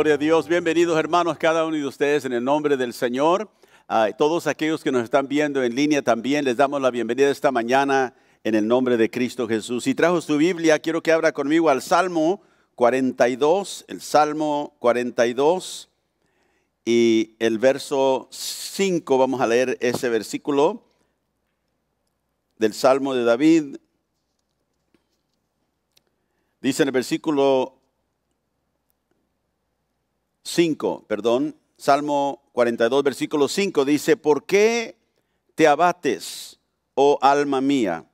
Gloria a Dios. Bienvenidos, hermanos, cada uno de ustedes en el nombre del Señor. Todos aquellos que nos están viendo en línea también les damos la bienvenida esta mañana en el nombre de Cristo Jesús. Si trajo su Biblia, quiero que abra conmigo al Salmo 42, el Salmo 42 y el verso 5. Vamos a leer ese versículo del Salmo de David. Dice en el versículo 5, Salmo 42, versículo 5, dice: ¿Por qué te abates, oh alma mía,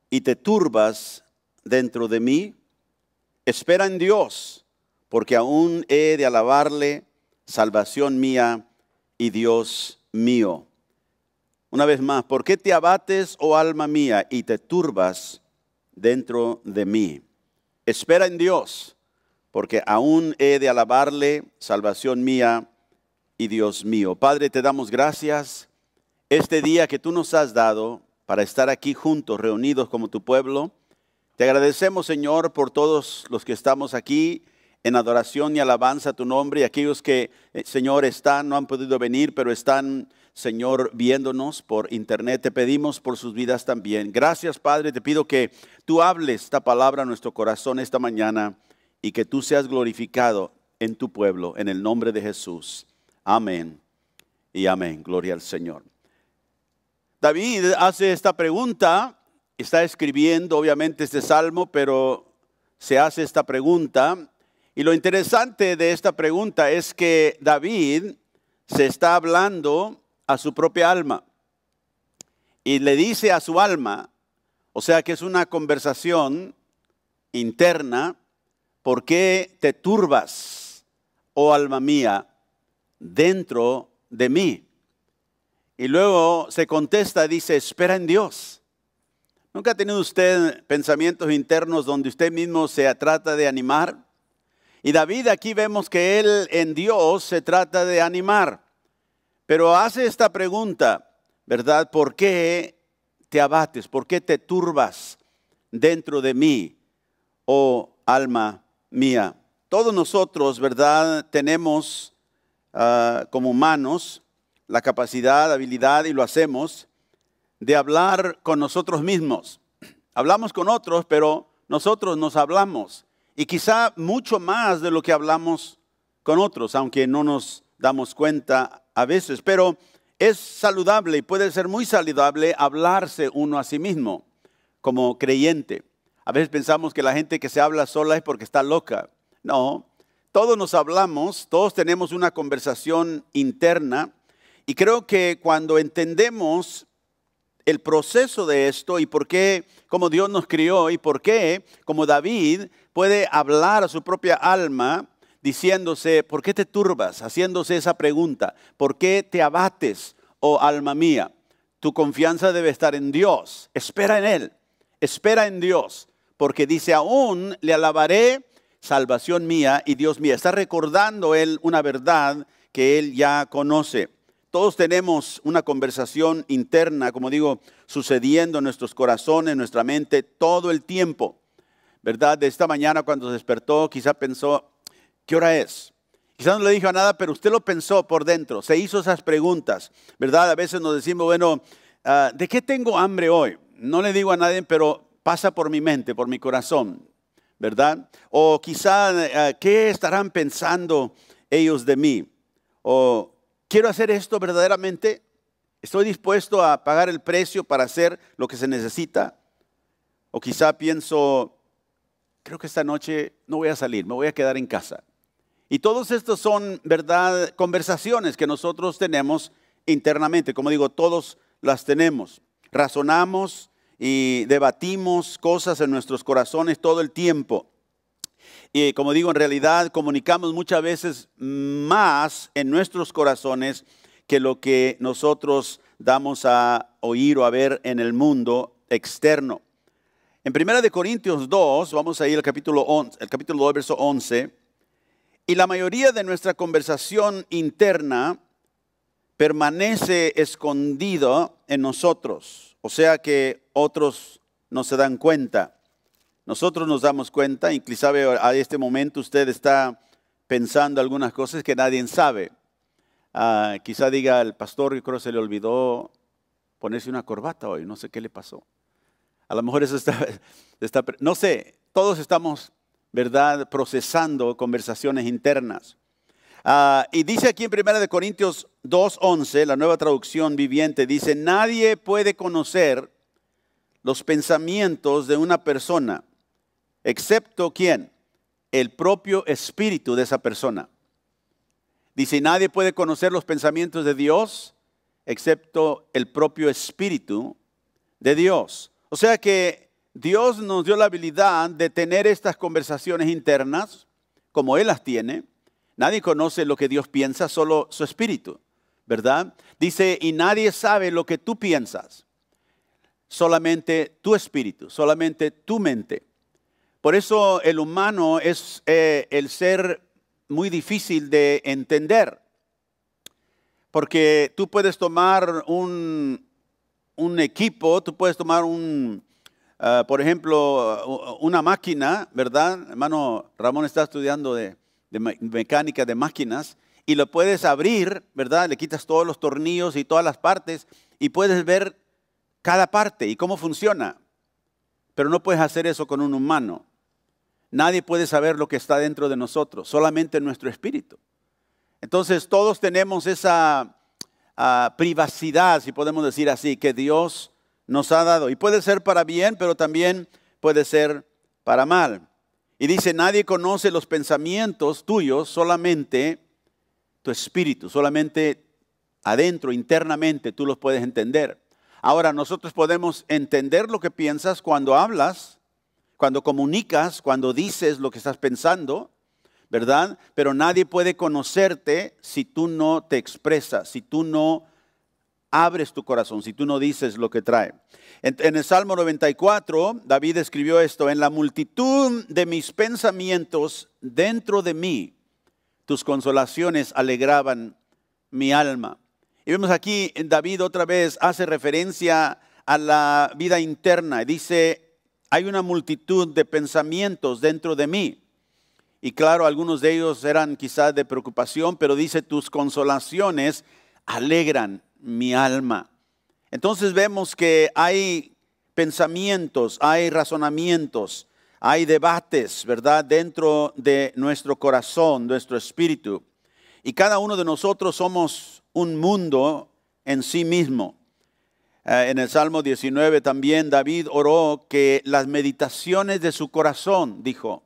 y te turbas dentro de mí? Espera en Dios, porque aún he de alabarle, salvación mía y Dios mío. Una vez más, ¿por qué te abates, oh alma mía, y te turbas dentro de mí? Espera en Dios, porque aún he de alabarle, salvación mía y Dios mío. Padre, te damos gracias este día que tú nos has dado para estar aquí juntos, reunidos como tu pueblo. Te agradecemos, Señor, por todos los que estamos aquí en adoración y alabanza a tu nombre, y aquellos que, Señor, no han podido venir, pero están, Señor, viéndonos por internet. Te pedimos por sus vidas también. Gracias, Padre, te pido que tú hables esta palabra a nuestro corazón esta mañana y que tú seas glorificado en tu pueblo, en el nombre de Jesús. Amén y amén. Gloria al Señor. David hace esta pregunta, está escribiendo obviamente este salmo, pero se hace esta pregunta. Y lo interesante de esta pregunta es que David se está hablando a su propia alma. Y le dice a su alma, o sea que es una conversación interna: ¿por qué te turbas, oh alma mía, dentro de mí? Y luego se contesta, dice: espera en Dios. ¿Nunca ha tenido usted pensamientos internos donde usted mismo se trata de animar? Y David, aquí vemos que él en Dios se trata de animar. Pero hace esta pregunta, ¿verdad? ¿Por qué te abates? ¿Por qué te turbas dentro de mí, oh alma mía? Todos nosotros, ¿verdad?, tenemos como humanos la capacidad, habilidad, y lo hacemos, de hablar con nosotros mismos. Hablamos con otros, pero nosotros nos hablamos. Y quizá mucho más de lo que hablamos con otros, aunque no nos damos cuenta a veces. Pero es saludable y puede ser muy saludable hablarse uno a sí mismo como creyente. A veces pensamos que la gente que se habla sola es porque está loca. No, todos nos hablamos, todos tenemos una conversación interna. Y creo que cuando entendemos el proceso de esto y por qué, como Dios nos crió, y por qué, como David, puede hablar a su propia alma diciéndose: ¿por qué te turbas? Haciéndose esa pregunta: ¿por qué te abates, oh alma mía? Tu confianza debe estar en Dios. Espera en Él, espera en Dios, porque dice: aún le alabaré, salvación mía y Dios mío. Está recordando él una verdad que él ya conoce. Todos tenemos una conversación interna, como digo, sucediendo en nuestros corazones, en nuestra mente, todo el tiempo, ¿verdad? De esta mañana cuando se despertó, quizá pensó: ¿qué hora es? Quizá no le dijo nada, pero usted lo pensó por dentro, se hizo esas preguntas, ¿verdad? A veces nos decimos: bueno, ¿de qué tengo hambre hoy? No le digo a nadie, pero pasa por mi mente, por mi corazón, ¿verdad? O quizá, ¿qué estarán pensando ellos de mí? O ¿quiero hacer esto verdaderamente? ¿Estoy dispuesto a pagar el precio para hacer lo que se necesita? O quizá pienso: creo que esta noche no voy a salir, me voy a quedar en casa. Y todos estos son, ¿verdad?, conversaciones que nosotros tenemos internamente. Como digo, todos las tenemos. Razonamos y debatimos cosas en nuestros corazones todo el tiempo. Y como digo, en realidad comunicamos muchas veces más en nuestros corazones que lo que nosotros damos a oír o a ver en el mundo externo. En 1 Corintios 2, vamos a ir al capítulo 2, verso 11. Y la mayoría de nuestra conversación interna permanece escondido en nosotros. O sea que otros no se dan cuenta. Nosotros nos damos cuenta, inclusive a este momento usted está pensando algunas cosas que nadie sabe. Quizá diga el pastor, yo creo que se le olvidó ponerse una corbata hoy, no sé qué le pasó. A lo mejor eso no sé, todos estamos, ¿verdad?, procesando conversaciones internas. Y dice aquí en 1 Corintios 2:11, la Nueva Traducción Viviente, dice, nadie puede conocer los pensamientos de una persona, excepto ¿quién? El propio espíritu de esa persona. Dice, nadie puede conocer los pensamientos de Dios, excepto el propio espíritu de Dios. O sea que Dios nos dio la habilidad de tener estas conversaciones internas, como Él las tiene. Nadie conoce lo que Dios piensa, solo su espíritu, ¿verdad? Dice, y nadie sabe lo que tú piensas, solamente tu espíritu, solamente tu mente. Por eso el humano es el ser muy difícil de entender, porque tú puedes tomar un equipo, tú puedes tomar por ejemplo, una máquina, ¿verdad? Hermano Ramón está estudiando de mecánica de máquinas, y lo puedes abrir, ¿verdad? Le quitas todos los tornillos y todas las partes, y puedes ver cada parte y cómo funciona. Pero no puedes hacer eso con un humano. Nadie puede saber lo que está dentro de nosotros, solamente nuestro espíritu. Entonces todos tenemos esa privacidad, si podemos decir así, que Dios nos ha dado. Y puede ser para bien, pero también puede ser para mal. Y dice, nadie conoce los pensamientos tuyos, solamente tu espíritu, solamente adentro, internamente, tú los puedes entender. Ahora, nosotros podemos entender lo que piensas cuando hablas, cuando comunicas, cuando dices lo que estás pensando, ¿verdad? Pero nadie puede conocerte si tú no te expresas, si tú no abres tu corazón, si tú no dices lo que trae. En el Salmo 94, David escribió esto, en la multitud de mis pensamientos dentro de mí, tus consolaciones alegraban mi alma. Y vemos aquí, David otra vez hace referencia a la vida interna. Dice, hay una multitud de pensamientos dentro de mí. Y claro, algunos de ellos eran quizás de preocupación, pero dice, tus consolaciones alegran mi alma. Entonces vemos que hay pensamientos, hay razonamientos, hay debates, ¿verdad?, dentro de nuestro corazón, nuestro espíritu. Y cada uno de nosotros somos un mundo en sí mismo. En el Salmo 19 también David oró que las meditaciones de su corazón, dijo,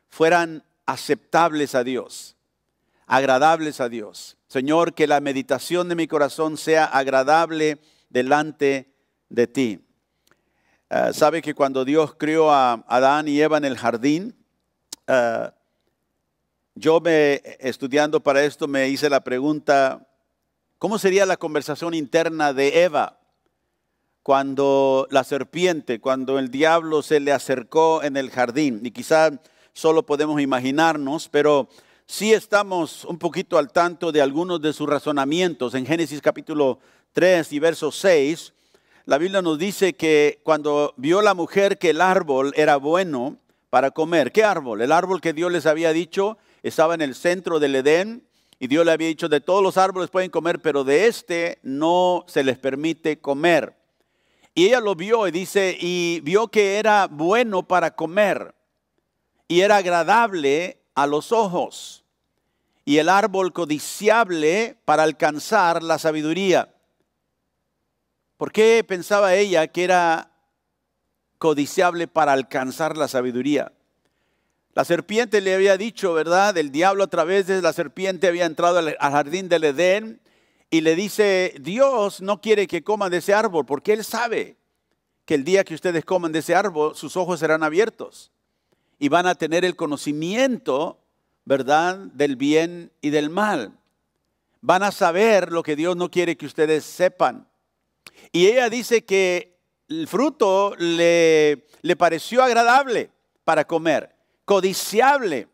fueran aceptables a Dios, agradables a Dios. Señor, que la meditación de mi corazón sea agradable delante de ti. Sabe que cuando Dios crió a Adán y Eva en el jardín, estudiando para esto me hice la pregunta, ¿cómo sería la conversación interna de Eva cuando la serpiente, cuando el diablo se le acercó en el jardín? Y quizás solo podemos imaginarnos, pero sí estamos un poquito al tanto de algunos de sus razonamientos. En Génesis capítulo 3 y verso 6, la Biblia nos dice que cuando vio la mujer que el árbol era bueno para comer. ¿Qué árbol? El árbol que Dios les había dicho estaba en el centro del Edén y Dios le había dicho, de todos los árboles pueden comer, pero de este no se les permite comer. Y ella lo vio y dice, y vio que era bueno para comer y era agradable a los ojos, y el árbol codiciable para alcanzar la sabiduría. ¿Por qué pensaba ella que era codiciable para alcanzar la sabiduría? La serpiente le había dicho, ¿verdad? El diablo a través de la serpiente había entrado al jardín del Edén y le dice, Dios no quiere que coman de ese árbol porque Él sabe que el día que ustedes coman de ese árbol, sus ojos serán abiertos y van a tener el conocimiento, ¿verdad?, del bien y del mal. Van a saber lo que Dios no quiere que ustedes sepan. Y ella dice que el fruto le pareció agradable para comer, codiciable,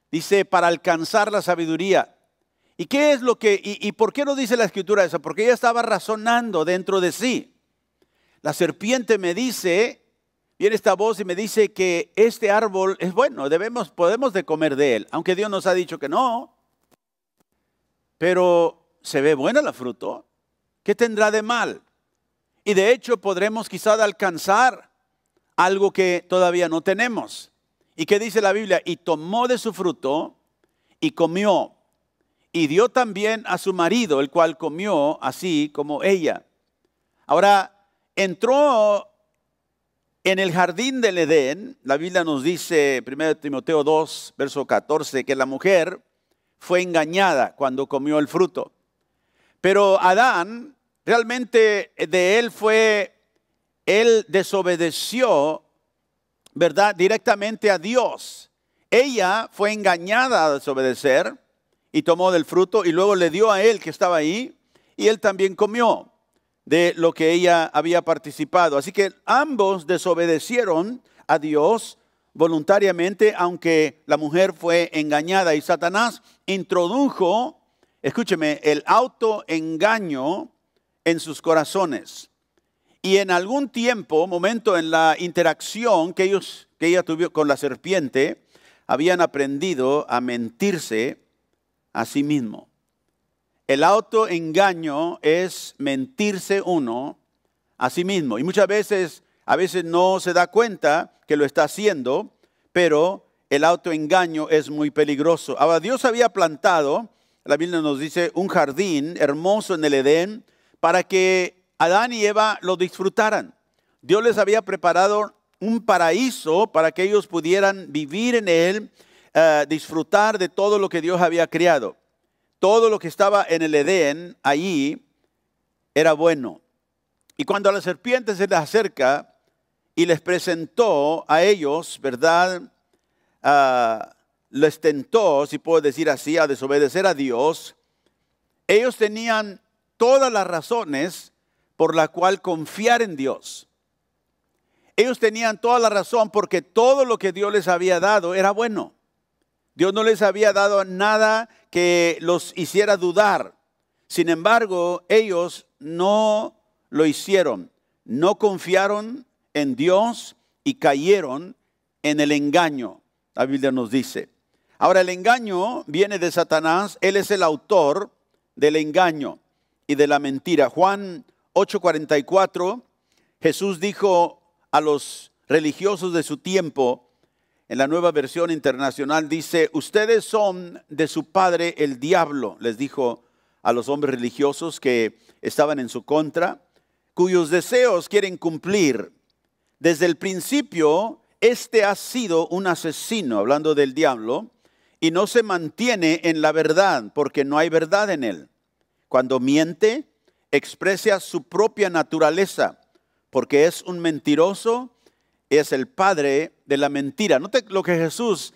dice, para alcanzar la sabiduría. ¿Y qué es lo que, y por qué no dice la Escritura eso? Porque ella estaba razonando dentro de sí. La serpiente me dice, viene esta voz y me dice que este árbol es bueno, podemos de comer de él, aunque Dios nos ha dicho que no. Pero se ve buena la fruta. ¿Qué tendrá de mal? Y de hecho podremos quizás alcanzar algo que todavía no tenemos. ¿Y qué dice la Biblia? Y tomó de su fruto y comió. Y dio también a su marido, el cual comió así como ella. Ahora, entró en el jardín del Edén. La Biblia nos dice, 1 Timoteo 2, verso 14, que la mujer fue engañada cuando comió el fruto. Pero Adán, realmente él desobedeció, ¿verdad?, directamente a Dios. Ella fue engañada a desobedecer y tomó del fruto y luego le dio a él que estaba ahí y él también comió de lo que ella había participado. Así que ambos desobedecieron a Dios voluntariamente, aunque la mujer fue engañada y Satanás introdujo, escúcheme, el autoengaño en sus corazones. Y en algún momento en la interacción que ella tuvo con la serpiente, habían aprendido a mentirse a sí mismo. El autoengaño es mentirse uno a sí mismo. Y muchas veces, a veces no se da cuenta que lo está haciendo, pero el autoengaño es muy peligroso. Ahora, Dios había plantado, la Biblia nos dice, un jardín hermoso en el Edén para que Adán y Eva lo disfrutaran. Dios les había preparado un paraíso para que ellos pudieran vivir en él, disfrutar de todo lo que Dios había creado. Todo lo que estaba en el Edén, allí, era bueno. Y cuando la serpiente se les acerca y les presentó a ellos, ¿verdad?, les tentó, si puedo decir así, a desobedecer a Dios. Ellos tenían todas las razones por la cual confiar en Dios. Ellos tenían toda la razón porque todo lo que Dios les había dado era bueno. Dios no les había dado nada que los hiciera dudar. Sin embargo, ellos no lo hicieron. No confiaron en Dios y cayeron en el engaño. La Biblia nos dice. Ahora, el engaño viene de Satanás. Él es el autor del engaño y de la mentira. Juan 8:44, Jesús dijo a los religiosos de su tiempo, en la Nueva Versión Internacional dice, ustedes son de su padre el diablo, les dijo a los hombres religiosos que estaban en su contra, cuyos deseos quieren cumplir. Desde el principio, este ha sido un asesino, hablando del diablo, y no se mantiene en la verdad, porque no hay verdad en él. Cuando miente, expresa su propia naturaleza, porque es un mentiroso, es el padre de la mentira. Note lo que Jesús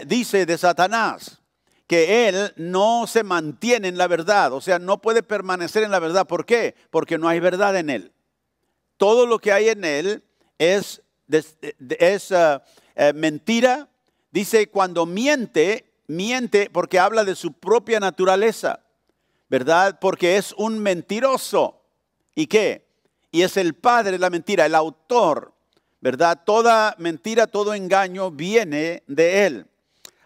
dice de Satanás, que él no se mantiene en la verdad, o sea, no puede permanecer en la verdad. ¿Por qué? Porque no hay verdad en él. Todo lo que hay en él es mentira. Dice, cuando miente porque habla de su propia naturaleza, ¿verdad? Porque es un mentiroso. ¿Y qué? Y es el padre de la mentira, el autor, ¿verdad? Toda mentira, todo engaño viene de él.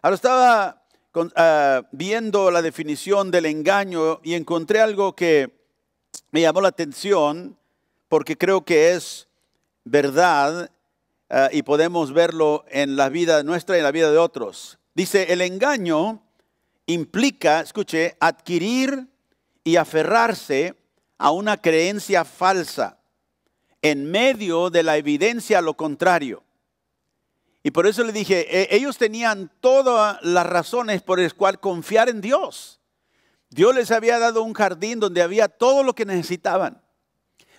Ahora estaba viendo la definición del engaño y encontré algo que me llamó la atención porque creo que es verdad y podemos verlo en la vida nuestra y en la vida de otros. Dice, el engaño implica, escuche, adquirir y aferrarse a una creencia falsa en medio de la evidencia a lo contrario. Y por eso le dije, ellos tenían todas las razones por las cuales confiar en Dios. Dios les había dado un jardín donde había todo lo que necesitaban.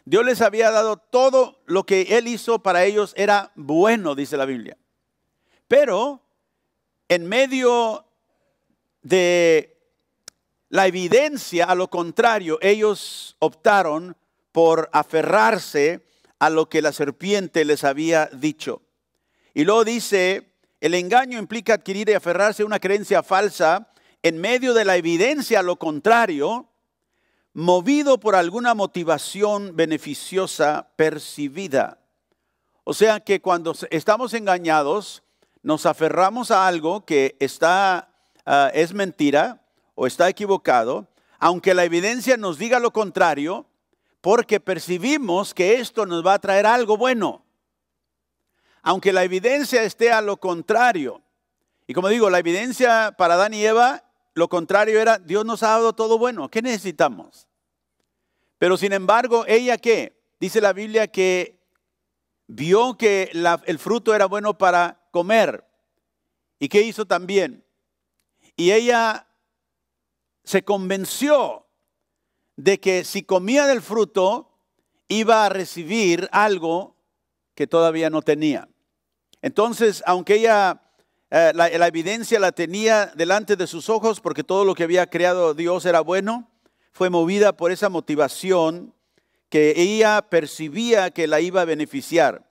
Dios les había dado todo lo que Él hizo para ellos era bueno, dice la Biblia. Pero en medio de la evidencia, a lo contrario, ellos optaron por aferrarse a lo que la serpiente les había dicho. Y luego dice, el engaño implica adquirir y aferrarse a una creencia falsa en medio de la evidencia, a lo contrario, movido por alguna motivación beneficiosa percibida. O sea que cuando estamos engañados, nos aferramos a algo que es mentira o está equivocado, aunque la evidencia nos diga lo contrario, porque percibimos que esto nos va a traer algo bueno. Aunque la evidencia esté a lo contrario. Y como digo, la evidencia para Adán y Eva, lo contrario era, Dios nos ha dado todo bueno. ¿Qué necesitamos? Pero sin embargo, ¿ella qué? Dice la Biblia que vio que el fruto era bueno para comer. ¿Y qué hizo también? Y ella se convenció de que si comía del fruto, iba a recibir algo que todavía no tenía. Entonces, aunque ella, la evidencia la tenía delante de sus ojos, porque todo lo que había creado Dios era bueno, fue movida por esa motivación que ella percibía que la iba a beneficiar.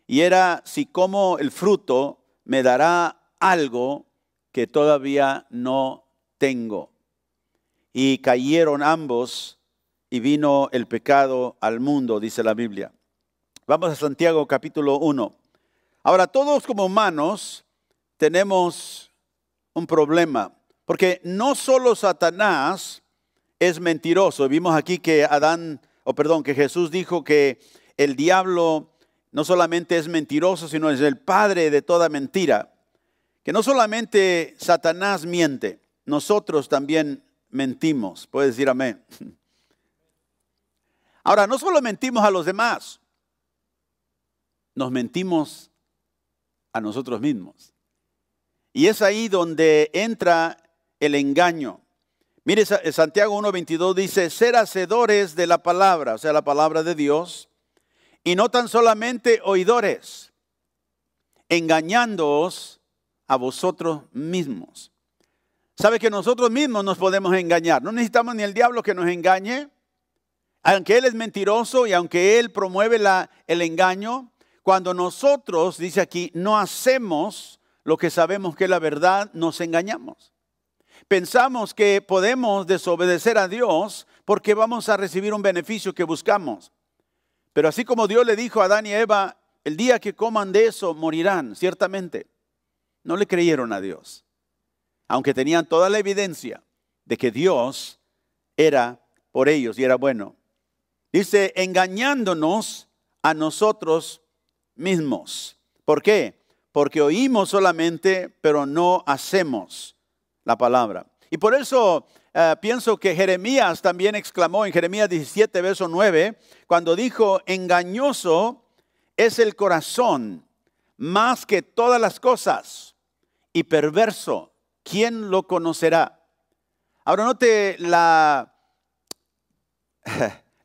Y era, si como el fruto, me dará algo que todavía no tengo. Y cayeron ambos y vino el pecado al mundo, dice la Biblia. Vamos a Santiago capítulo 1. Ahora, todos como humanos tenemos un problema, porque no solo Satanás es mentiroso. Vimos aquí que que Jesús dijo que el diablo no solamente es mentiroso, sino es el padre de toda mentira. Que no solamente Satanás miente, nosotros también mentimos. Puedes decir amén. Ahora, no solo mentimos a los demás, nos mentimos a nosotros mismos. Y es ahí donde entra el engaño. Mire, Santiago 1:22 dice, ser hacedores de la palabra, o sea, la palabra de Dios, y no tan solamente oidores, engañándoos a vosotros mismos. ¿Sabe que nosotros mismos nos podemos engañar? No necesitamos ni el diablo que nos engañe. Aunque él es mentiroso y aunque él promueve el engaño, cuando nosotros, dice aquí, no hacemos lo que sabemos que es la verdad, nos engañamos. Pensamos que podemos desobedecer a Dios porque vamos a recibir un beneficio que buscamos. Pero así como Dios le dijo a Adán y Eva, el día que coman de eso morirán, ciertamente. No le creyeron a Dios, aunque tenían toda la evidencia de que Dios era por ellos y era bueno. Dice, engañándonos a nosotros mismos. ¿Por qué? Porque oímos solamente, pero no hacemos la palabra. Y por eso pienso que Jeremías también exclamó en Jeremías 17, verso 9, cuando dijo, engañoso es el corazón más que todas las cosas y perverso, ¿quién lo conocerá? Ahora note la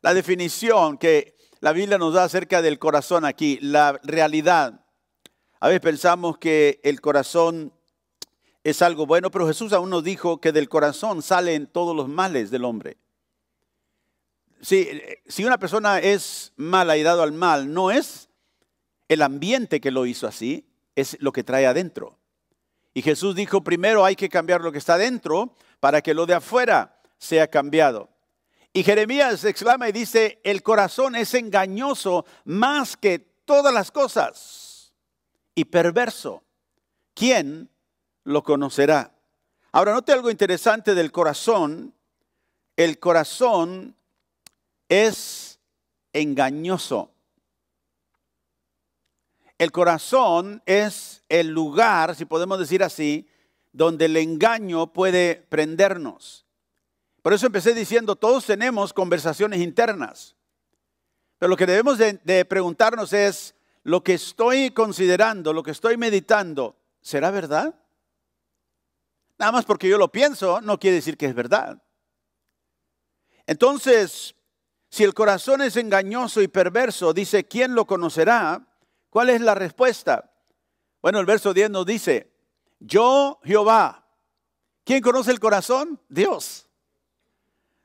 definición que la Biblia nos da acerca del corazón aquí, la realidad. A veces pensamos que el corazón es algo bueno, pero Jesús aún nos dijo que del corazón salen todos los males del hombre. Si una persona es mala y dado al mal, no es el ambiente que lo hizo así, es lo que trae adentro. Y Jesús dijo, primero hay que cambiar lo que está adentro para que lo de afuera sea cambiado. Y Jeremías exclama y dice, el corazón es engañoso más que todas las cosas y perverso. ¿Quién lo conocerá? Ahora, note algo interesante del corazón. El corazón es engañoso. El corazón es el lugar, si podemos decir así, donde el engaño puede prendernos. Por eso empecé diciendo, todos tenemos conversaciones internas. Pero lo que debemos de preguntarnos es, lo que estoy considerando, lo que estoy meditando, ¿será verdad? Nada más porque yo lo pienso, no quiere decir que es verdad. Entonces, si el corazón es engañoso y perverso, dice, ¿quién lo conocerá? ¿Cuál es la respuesta? Bueno, el verso 10 nos dice, yo, Jehová. ¿Quién conoce el corazón? Dios.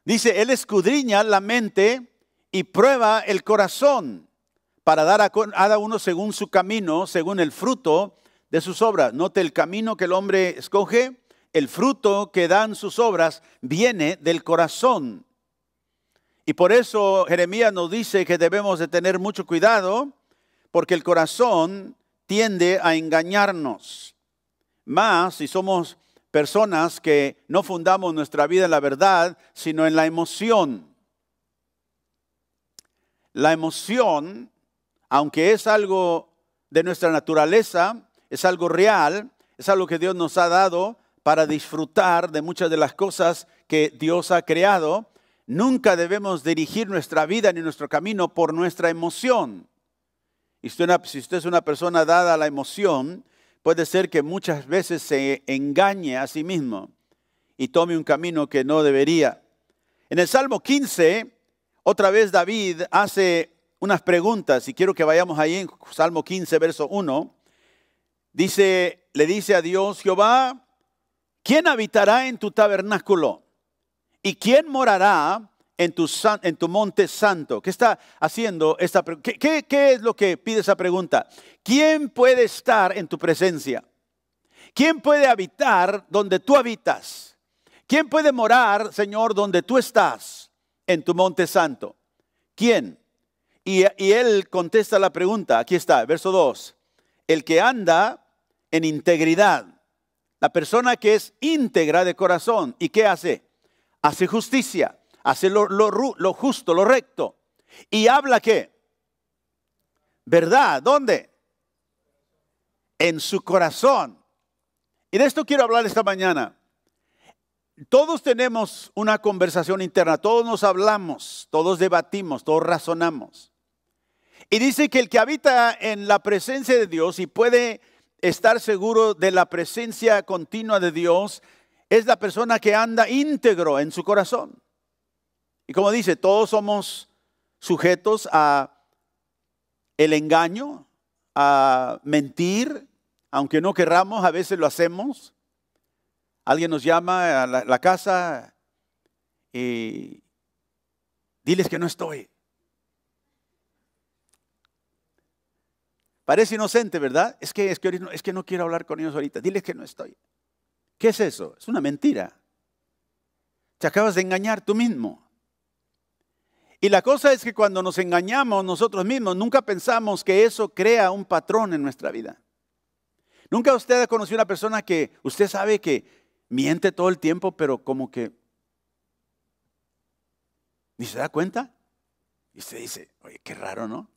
Dice, Él escudriña la mente y prueba el corazón para dar a cada uno según su camino, según el fruto de sus obras. Note el camino que el hombre escoge, el fruto que dan sus obras viene del corazón. Y por eso Jeremías nos dice que debemos de tener mucho cuidado, porque el corazón tiende a engañarnos. Más si somos personas que no fundamos nuestra vida en la verdad, sino en la emoción. La emoción, aunque es algo de nuestra naturaleza, es algo real, es algo que Dios nos ha dado para disfrutar de muchas de las cosas que Dios ha creado. Nunca debemos dirigir nuestra vida ni nuestro camino por nuestra emoción. Y si usted es una persona dada a la emoción, puede ser que muchas veces se engañe a sí mismo y tome un camino que no debería. En el Salmo 15, otra vez David hace unas preguntas, y quiero que vayamos ahí en Salmo 15, verso 1. Le dice a Dios: Jehová, ¿quién habitará en tu tabernáculo? ¿Y quién morará en tu monte santo? ¿Qué está haciendo esta pregunta? ¿Qué es lo que pide esa pregunta? ¿Quién puede estar en tu presencia? ¿Quién puede habitar donde tú habitas? ¿Quién puede morar, Señor, donde tú estás, en tu monte santo? ¿Quién? Y él contesta la pregunta. Aquí está, verso 2. El que anda en integridad. La persona que es íntegra de corazón. ¿Y qué hace? Hace justicia. Hace lo justo, lo recto. ¿Y habla qué? ¿Verdad? ¿Dónde? En su corazón. Y de esto quiero hablar esta mañana. Todos tenemos una conversación interna. Todos nos hablamos. Todos debatimos. Todos razonamos. Y dice que el que habita en la presencia de Dios y puede estar seguro de la presencia continua de Dios es la persona que anda íntegro en su corazón. Y como dice, todos somos sujetos a el engaño, a mentir, aunque no querramos, a veces lo hacemos. Alguien nos llama a la casa y diles que no estoy. Parece inocente, ¿verdad? Es que no quiero hablar con ellos ahorita. Diles que no estoy. ¿Qué es eso? Es una mentira. Te acabas de engañar tú mismo. Y la cosa es que cuando nos engañamos nosotros mismos, nunca pensamos que eso crea un patrón en nuestra vida. ¿Nunca usted ha conocido a una persona que usted sabe que miente todo el tiempo, pero como que ni se da cuenta? Y usted dice, oye, qué raro, ¿no?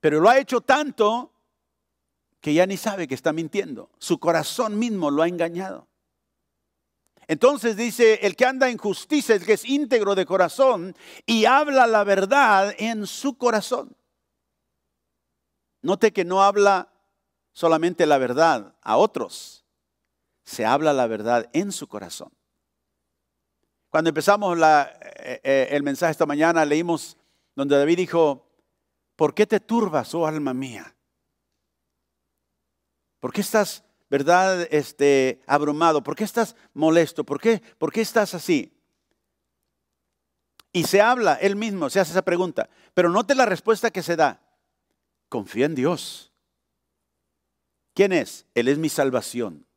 Pero lo ha hecho tanto que ya ni sabe que está mintiendo. Su corazón mismo lo ha engañado. Entonces dice, el que anda en justicia, el que es íntegro de corazón y habla la verdad en su corazón. Note que no habla solamente la verdad a otros, se habla la verdad en su corazón. Cuando empezamos el mensaje esta mañana, leímos donde David dijo, ¿por qué te turbas, oh alma mía? ¿Por qué estás, verdad, abrumado? ¿Por qué estás molesto? ¿Por qué estás así? Y se habla, él mismo se hace esa pregunta. Pero note la respuesta que se da. Confía en Dios. ¿Quién es? Él es mi salvación.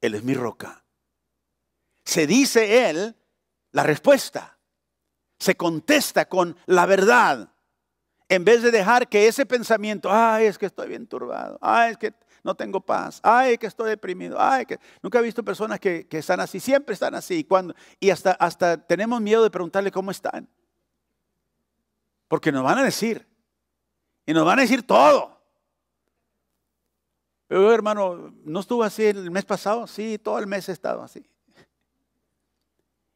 Él es mi roca. Se dice él la respuesta. Se contesta con la verdad. En vez de dejar que ese pensamiento, ay, es que estoy bien turbado, ay, es que no tengo paz, ay, es que estoy deprimido, ay, que nunca he visto personas que están así, siempre están así, y hasta tenemos miedo de preguntarle cómo están. Porque nos van a decir, y nos van a decir todo. Pero hermano, ¿no estuvo así el mes pasado? Sí, todo el mes he estado así.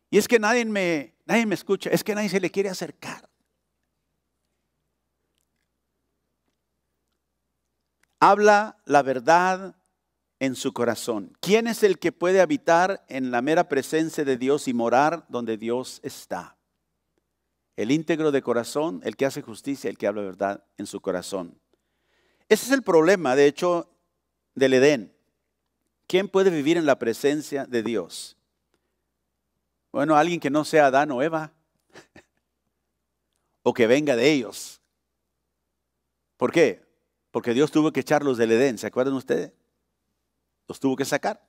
Y es que nadie me escucha, es que nadie se le quiere acercar. Habla la verdad en su corazón. ¿Quién es el que puede habitar en la mera presencia de Dios y morar donde Dios está? El íntegro de corazón, el que hace justicia, el que habla verdad en su corazón. Ese es el problema, de hecho, del Edén. ¿Quién puede vivir en la presencia de Dios? Bueno, alguien que no sea Adán o Eva, o que venga de ellos. ¿Por qué? Porque Dios tuvo que echarlos del Edén, ¿se acuerdan ustedes? Los tuvo que sacar.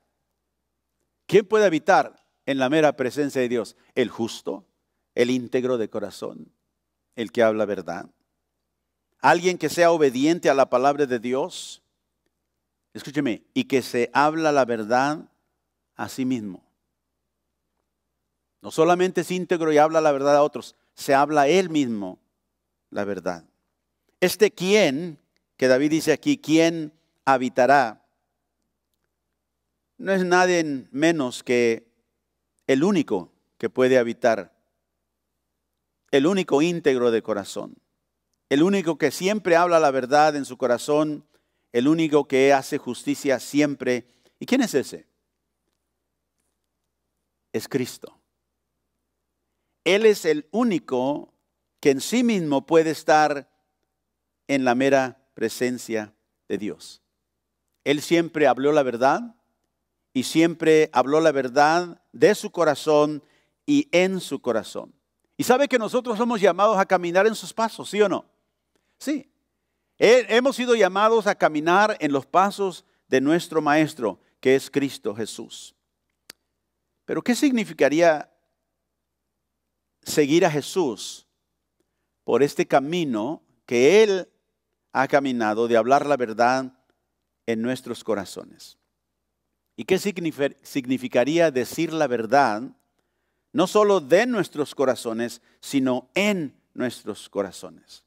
¿Quién puede habitar en la mera presencia de Dios? El justo, el íntegro de corazón, el que habla verdad. alguien que sea obediente a la palabra de Dios, escúcheme, y que se habla la verdad a sí mismo. No solamente es íntegro y habla la verdad a otros, se habla a él mismo la verdad. Este quién, que David dice aquí, ¿quién habitará? No es nadie menos que el único que puede habitar, el único íntegro de corazón, el único que siempre habla la verdad en su corazón, el único que hace justicia siempre. ¿Y quién es ese? Es Cristo. Él es el único que en sí mismo puede estar en la mera presencia de Dios. Él siempre habló la verdad y siempre habló la verdad de su corazón y en su corazón. Y sabe que nosotros somos llamados a caminar en sus pasos, ¿sí o no? Sí. Hemos sido llamados a caminar en los pasos de nuestro Maestro, que es Cristo Jesús. Pero ¿qué significaría seguir a Jesús por este camino que Él ha caminado de hablar la verdad en nuestros corazones? ¿Y qué significaría decir la verdad no solo de nuestros corazones, sino en nuestros corazones?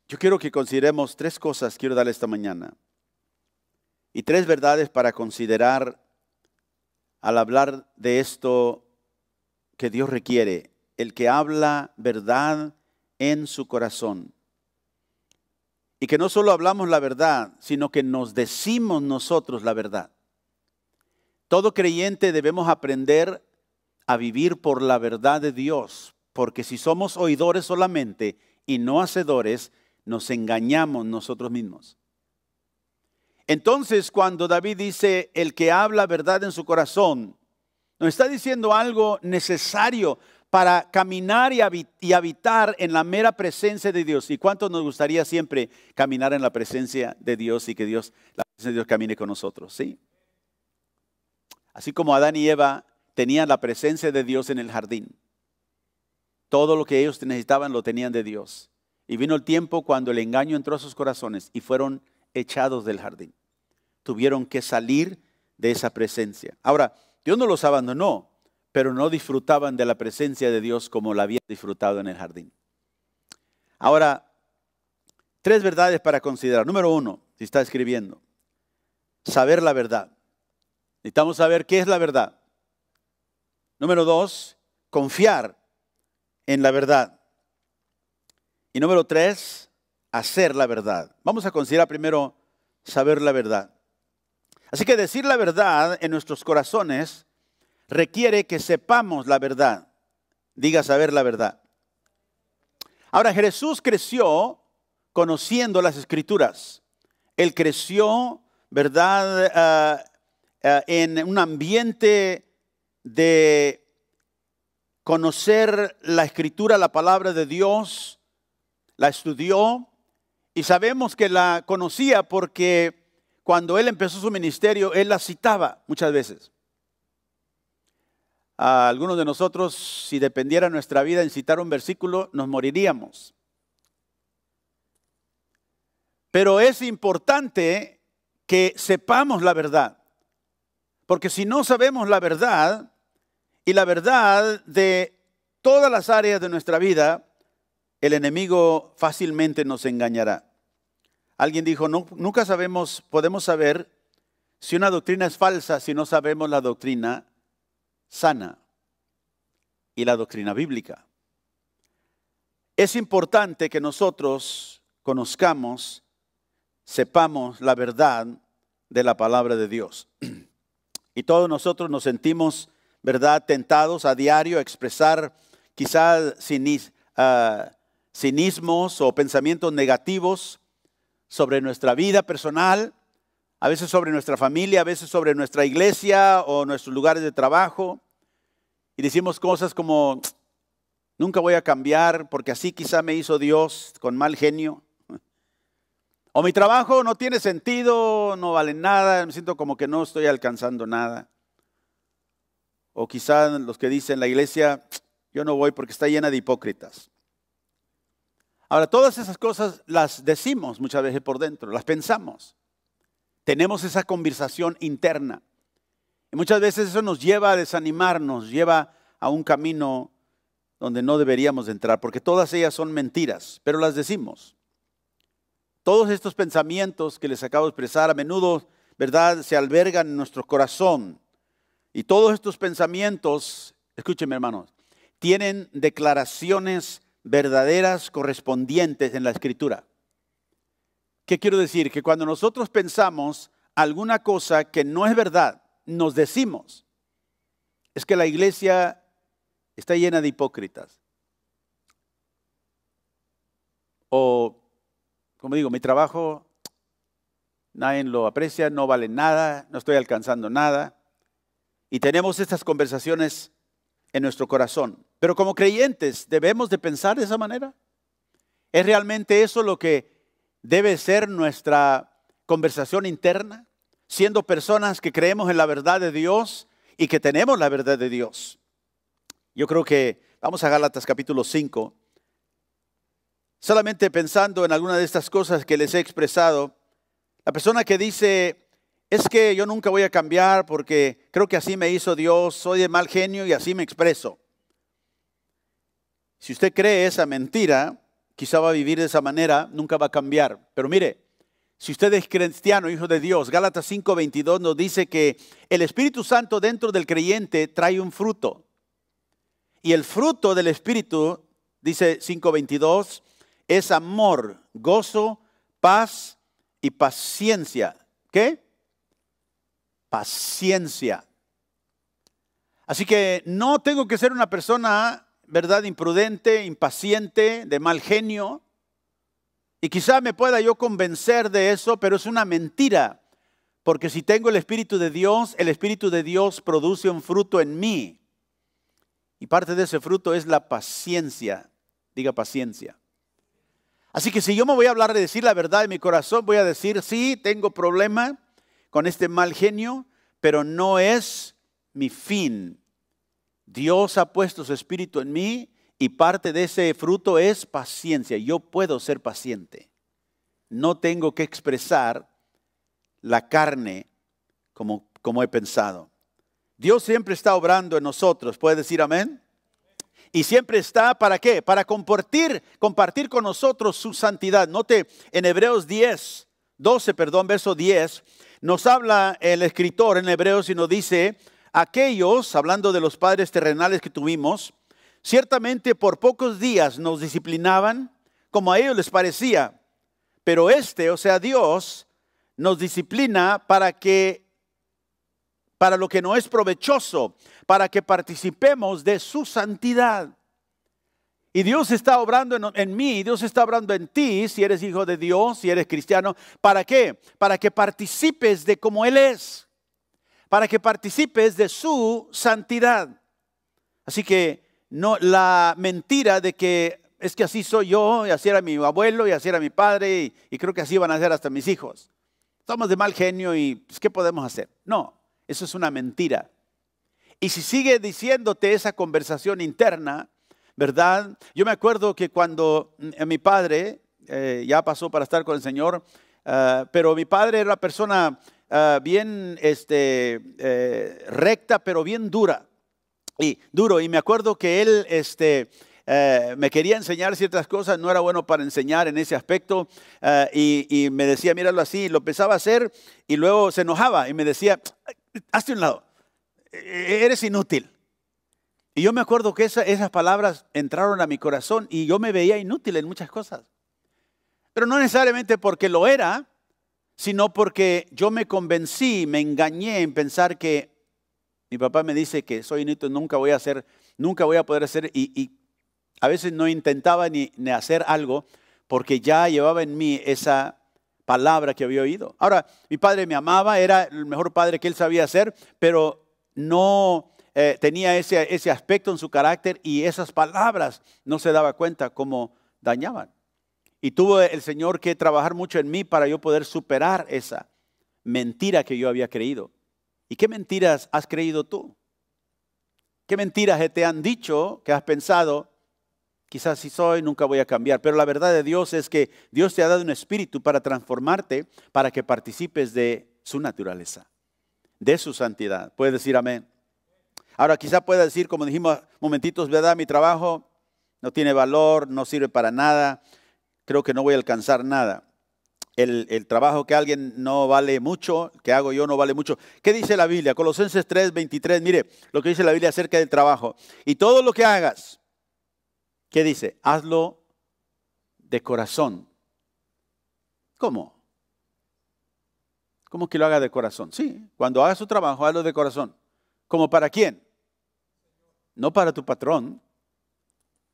Yo quiero que consideremos tres cosas, quiero darle esta mañana, y tres verdades para considerar al hablar de esto que Dios requiere, el que habla verdad en su corazón. Y que no solo hablamos la verdad, sino que nos decimos nosotros la verdad. Todo creyente debemos aprender a vivir por la verdad de Dios, porque si somos oidores solamente y no hacedores, nos engañamos nosotros mismos. Entonces, cuando David dice, el que habla verdad en su corazón, nos está diciendo algo necesario para caminar y habitar en la mera presencia de Dios. ¿Y cuánto nos gustaría siempre caminar en la presencia de Dios y que la presencia de Dios camine con nosotros? ¿Sí? Así como Adán y Eva tenían la presencia de Dios en el jardín. Todo lo que ellos necesitaban lo tenían de Dios. Y vino el tiempo cuando el engaño entró a sus corazones y fueron echados del jardín. Tuvieron que salir de esa presencia. Ahora, Dios no los abandonó, pero no disfrutaban de la presencia de Dios como la habían disfrutado en el jardín. Ahora, tres verdades para considerar. Número uno, si está escribiendo, saber la verdad. Necesitamos saber qué es la verdad. Número dos, confiar en la verdad. Y número tres, hacer la verdad. Vamos a considerar primero saber la verdad. Así que decir la verdad en nuestros corazones requiere que sepamos la verdad. Diga saber la verdad. Ahora, Jesús creció conociendo las Escrituras. Él creció, ¿verdad?, en un ambiente de conocer la Escritura, la palabra de Dios. La estudió y sabemos que la conocía porque cuando él empezó su ministerio, él la citaba muchas veces. A algunos de nosotros, si dependiera nuestra vida en citar un versículo, nos moriríamos. Pero es importante que sepamos la verdad, porque si no sabemos la verdad y la verdad de todas las áreas de nuestra vida, el enemigo fácilmente nos engañará. Alguien dijo, nunca podemos saber si una doctrina es falsa si no sabemos la doctrina sana y la doctrina bíblica. Es importante que nosotros conozcamos, sepamos la verdad de la palabra de Dios. Y todos nosotros nos sentimos, ¿verdad?, tentados a diario a expresar quizás cinismos o pensamientos negativos sobre nuestra vida personal, a veces sobre nuestra familia, a veces sobre nuestra iglesia o nuestros lugares de trabajo. Y decimos cosas como, nunca voy a cambiar porque así quizá me hizo Dios con mal genio. O mi trabajo no tiene sentido, no vale nada, me siento como que no estoy alcanzando nada. O quizá los que dicen la iglesia, yo no voy porque está llena de hipócritas. Ahora, todas esas cosas las decimos muchas veces por dentro, las pensamos. Tenemos esa conversación interna. Y muchas veces eso nos lleva a desanimarnos, lleva a un camino donde no deberíamos entrar, porque todas ellas son mentiras, pero las decimos. Todos estos pensamientos que les acabo de expresar a menudo, ¿verdad?, se albergan en nuestro corazón. Y todos estos pensamientos, escúchenme hermanos, tienen declaraciones verdaderas correspondientes en la Escritura. ¿Qué quiero decir? Que cuando nosotros pensamos alguna cosa que no es verdad, nos decimos, es que la iglesia está llena de hipócritas. O, como digo, mi trabajo, nadie lo aprecia, no vale nada, no estoy alcanzando nada. Y tenemos estas conversaciones en nuestro corazón. Pero como creyentes, ¿debemos de pensar de esa manera? ¿Es realmente eso lo que debe ser nuestra conversación interna? Siendo personas que creemos en la verdad de Dios y que tenemos la verdad de Dios. Yo creo que, vamos a Gálatas capítulo 5, solamente pensando en alguna de estas cosas que les he expresado, la persona que dice, es que yo nunca voy a cambiar porque creo que así me hizo Dios, soy de mal genio y así me expreso. Si usted cree esa mentira, quizá va a vivir de esa manera, nunca va a cambiar. Pero mire, si usted es cristiano, hijo de Dios, Gálatas 5:22 nos dice que el Espíritu Santo dentro del creyente trae un fruto. Y el fruto del Espíritu, dice 5:22, es amor, gozo, paz y paciencia. ¿Qué? Paciencia. Así que no tengo que ser una persona, ¿verdad?, imprudente, impaciente, de mal genio. Y quizá me pueda yo convencer de eso, pero es una mentira. Porque si tengo el Espíritu de Dios produce un fruto en mí. Y parte de ese fruto es la paciencia. Diga paciencia. Así que si yo me voy a hablar de decir la verdad en mi corazón, voy a decir, sí, tengo problema con este mal genio, pero no es mi fin. Dios ha puesto su Espíritu en mí y parte de ese fruto es paciencia. Yo puedo ser paciente. No tengo que expresar la carne como he pensado. Dios siempre está obrando en nosotros. ¿Puede decir amén? Y siempre está, ¿para qué? Para compartir con nosotros su santidad. Note en Hebreos 12, verso 10, nos habla el escritor en Hebreos y nos dice, aquellos, hablando de los padres terrenales que tuvimos, ciertamente por pocos días nos disciplinaban como a ellos les parecía, pero o sea Dios, nos disciplina para lo que no es provechoso, para que participemos de su santidad. Y Dios está obrando en mí, Dios está obrando en ti, si eres hijo de Dios, si eres cristiano. ¿Para qué? Para que participes de como Él es, para que participes de su santidad. Así que no la mentira de que es que así soy yo, y así era mi abuelo, y así era mi padre, y creo que así van a ser hasta mis hijos. Somos de mal genio y pues, ¿qué podemos hacer? No, eso es una mentira. Y si sigue diciéndote esa conversación interna, ¿verdad? Yo me acuerdo que cuando mi padre ya pasó para estar con el Señor, pero mi padre era una persona bien recta, pero bien dura. Y me acuerdo que él me quería enseñar ciertas cosas, no era bueno para enseñar en ese aspecto, y me decía, míralo así, lo empezaba a hacer y luego se enojaba y me decía, hazte un lado, eres inútil. Y yo me acuerdo que esas palabras entraron a mi corazón y yo me veía inútil en muchas cosas. Pero no necesariamente porque lo era, sino porque yo me convencí, me engañé en pensar que mi papá me dice que soy inútil, nunca voy a poder hacer, y a veces no intentaba ni hacer algo porque ya llevaba en mí esa palabra que había oído. Ahora, mi padre me amaba, era el mejor padre que él sabía ser, pero no tenía ese aspecto en su carácter y esas palabras no se daba cuenta cómo dañaban. Y tuvo el Señor que trabajar mucho en mí para yo poder superar esa mentira que yo había creído. ¿Y qué mentiras has creído tú? qué mentiras te han dicho, que has pensado, quizás si soy, nunca voy a cambiar. Pero la verdad de Dios es que Dios te ha dado un espíritu para transformarte, para que participes de su naturaleza, de su santidad. Puedes decir amén. Ahora quizá pueda decir, como dijimos momentitos, ¿verdad? Mi trabajo no tiene valor, no sirve para nada, creo que no voy a alcanzar nada. El trabajo que alguien no vale mucho, que hago yo no vale mucho. ¿Qué dice la Biblia? Colosenses 3:23, mire lo que dice la Biblia acerca del trabajo. Y todo lo que hagas, ¿qué dice? Hazlo de corazón. ¿Cómo? ¿Cómo que lo haga de corazón? Sí, cuando hagas su trabajo, hazlo de corazón. ¿Cómo para quién? No para tu patrón.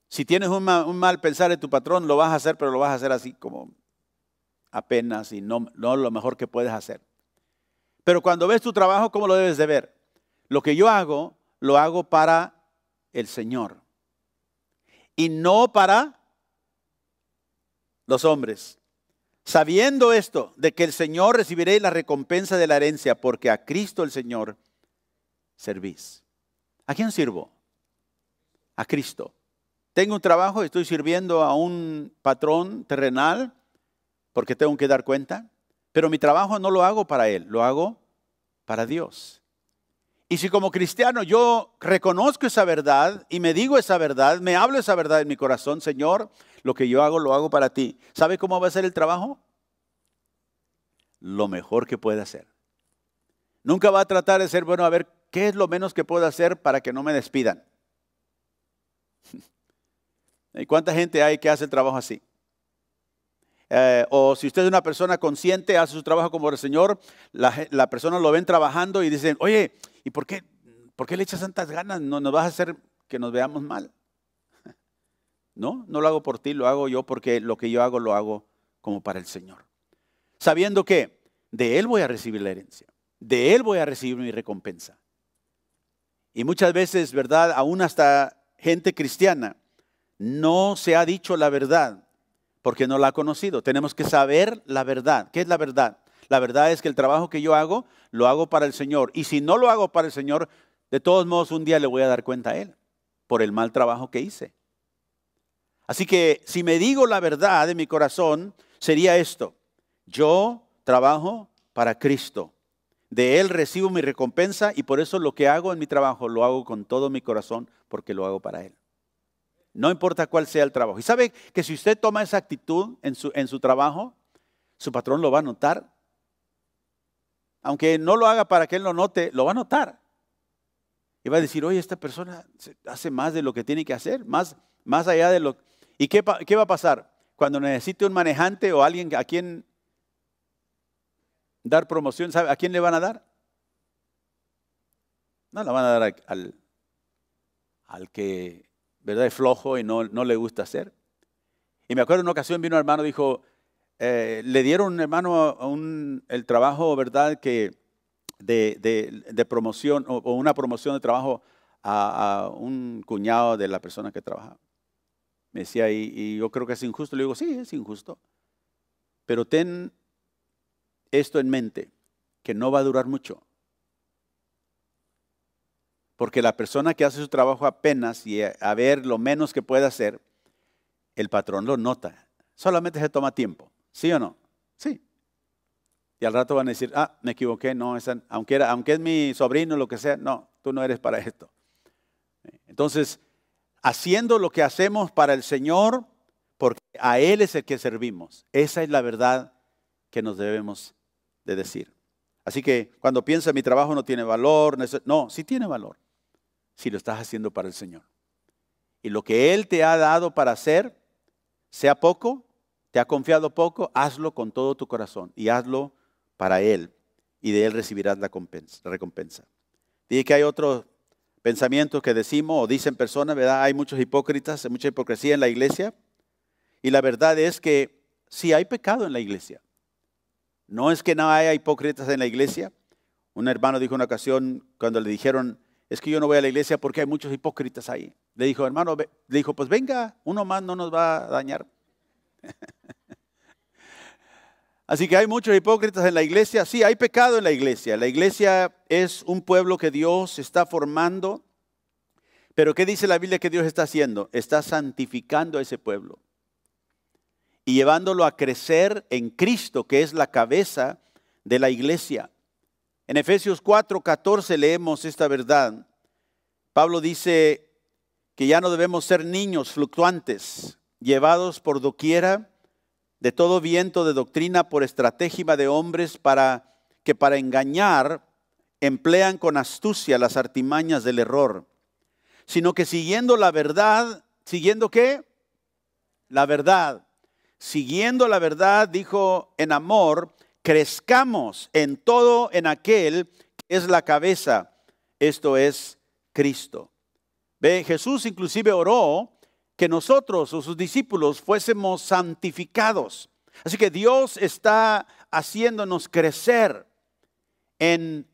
Si tienes un mal pensar en tu patrón, lo vas a hacer, pero lo vas a hacer así como apenas y no lo mejor que puedes hacer. Pero cuando ves tu trabajo, ¿cómo lo debes de ver? Lo que yo hago, lo hago para el Señor. Y no para los hombres. Sabiendo esto, de que el Señor recibiréis la recompensa de la herencia, porque a Cristo el Señor servís. ¿A quién sirvo? A Cristo. Tengo un trabajo y estoy sirviendo a un patrón terrenal porque tengo que dar cuenta, pero mi trabajo no lo hago para él, lo hago para Dios. Y si como cristiano yo reconozco esa verdad y me digo esa verdad, me hablo esa verdad en mi corazón, Señor, lo que yo hago lo hago para ti. ¿Sabe cómo va a ser el trabajo? Lo mejor que pueda hacer. Nunca va a tratar de ser, bueno, a ver, ¿qué es lo menos que puedo hacer para que no me despidan? ¿Y cuánta gente hay que hace el trabajo así? O si usted es una persona consciente, hace su trabajo como el Señor, la persona lo ven trabajando y dicen, oye, ¿y por qué le echas tantas ganas? No nos vas a hacer que nos veamos mal. No lo hago por ti, lo hago yo porque lo que yo hago lo hago como para el Señor. Sabiendo que de Él voy a recibir la herencia, de Él voy a recibir mi recompensa. Y muchas veces, ¿verdad? Aún hasta gente cristiana no se ha dicho la verdad porque no la ha conocido. Tenemos que saber la verdad. ¿Qué es la verdad? La verdad es que el trabajo que yo hago, lo hago para el Señor. Y si no lo hago para el Señor, de todos modos un día le voy a dar cuenta a Él por el mal trabajo que hice. Así que si me digo la verdad de mi corazón, sería esto. Yo trabajo para Cristo. De Él recibo mi recompensa y por eso lo que hago en mi trabajo lo hago con todo mi corazón porque lo hago para Él. No importa cuál sea el trabajo. Y sabe que si usted toma esa actitud en su trabajo, su patrón lo va a notar. Aunque no lo haga para que él lo note, lo va a notar. Y va a decir, oye, esta persona hace más de lo que tiene que hacer, más allá de lo... ¿Y qué va a pasar? Cuando necesite un manejante o alguien a quien dar promoción, ¿sabe a quién le van a dar? No la van a dar al que... ¿verdad? Es flojo y no le gusta hacer. Y me acuerdo en una ocasión vino un hermano y dijo, le dieron, hermano, el trabajo, ¿verdad? Que de promoción o una promoción de trabajo a un cuñado de la persona que trabajaba. Me decía, y yo creo que es injusto. Le digo, sí, es injusto. Pero ten esto en mente, que no va a durar mucho. Porque la persona que hace su trabajo apenas y a ver lo menos que puede hacer, el patrón lo nota. Solamente se toma tiempo. ¿Sí o no? Sí. Y al rato van a decir, me equivoqué, no, aunque es mi sobrino, lo que sea, no, tú no eres para esto. Entonces, haciendo lo que hacemos para el Señor, porque a Él es el que servimos. Esa es la verdad que nos debemos de decir. Así que cuando piensa mi trabajo no tiene valor, no, sí tiene valor. Si lo estás haciendo para el Señor. Y lo que Él te ha dado para hacer, sea poco, te ha confiado poco, hazlo con todo tu corazón y hazlo para Él. Y de Él recibirás la recompensa. Dije que hay otros pensamientos que decimos o dicen personas, ¿verdad? Hay muchos hipócritas, hay mucha hipocresía en la iglesia. Y la verdad es que sí hay pecado en la iglesia. No es que no haya hipócritas en la iglesia. Un hermano dijo en una ocasión cuando le dijeron, es que yo no voy a la iglesia porque hay muchos hipócritas ahí. Le dijo, hermano, le dijo, pues venga, uno más no nos va a dañar. Así que hay muchos hipócritas en la iglesia. Sí, hay pecado en la iglesia. La iglesia es un pueblo que Dios está formando Pero ¿qué dice la Biblia que Dios está haciendo? Está santificando a ese pueblo y llevándolo a crecer en Cristo, que es la cabeza de la iglesia. En Efesios 4:14 leemos esta verdad. Pablo dice que ya no debemos ser niños fluctuantes, llevados por doquiera de todo viento de doctrina por estratagema de hombres que para engañar emplean con astucia las artimañas del error, sino que siguiendo la verdad, ¿siguiendo qué? La verdad. Siguiendo la verdad, dijo, en amor, crezcamos en todo en aquel que es la cabeza, esto es Cristo. Ve, Jesús inclusive oró que nosotros o sus discípulos fuésemos santificados. Así que Dios está haciéndonos crecer en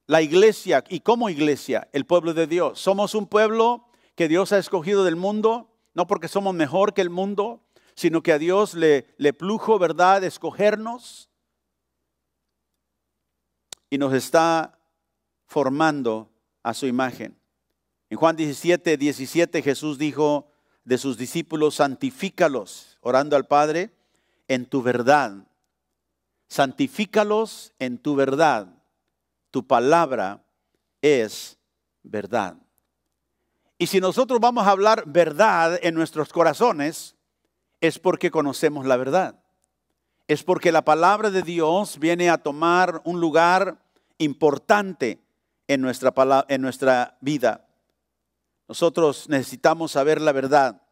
la iglesia y como iglesia, el pueblo de Dios. Somos un pueblo que Dios ha escogido del mundo, no porque somos mejor que el mundo, sino que a Dios le plujo, ¿verdad?, escogernos y nos está formando a su imagen. En Juan 17:17 Jesús dijo de sus discípulos, santifícalos, orando al Padre, en tu verdad. Santifícalos en tu verdad. Tu palabra es verdad. Y si nosotros vamos a hablar verdad en nuestros corazones, es porque conocemos la verdad. Es porque la palabra de Dios viene a tomar un lugar importante en nuestra vida. Nosotros necesitamos saber la verdad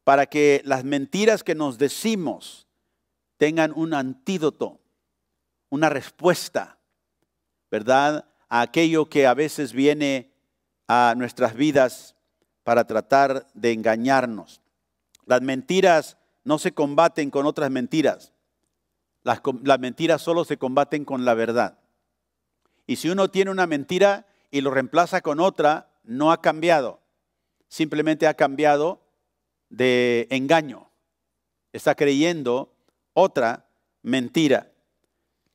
para que las mentiras que nos decimos tengan un antídoto, una respuesta, ¿verdad?, a aquello que a veces viene a nuestras vidas para tratar de engañarnos. Las mentiras no se combaten con otras mentiras. Las mentiras solo se combaten con la verdad. Y si uno tiene una mentira y lo reemplaza con otra, no ha cambiado. Simplemente ha cambiado de engaño. Está creyendo otra mentira.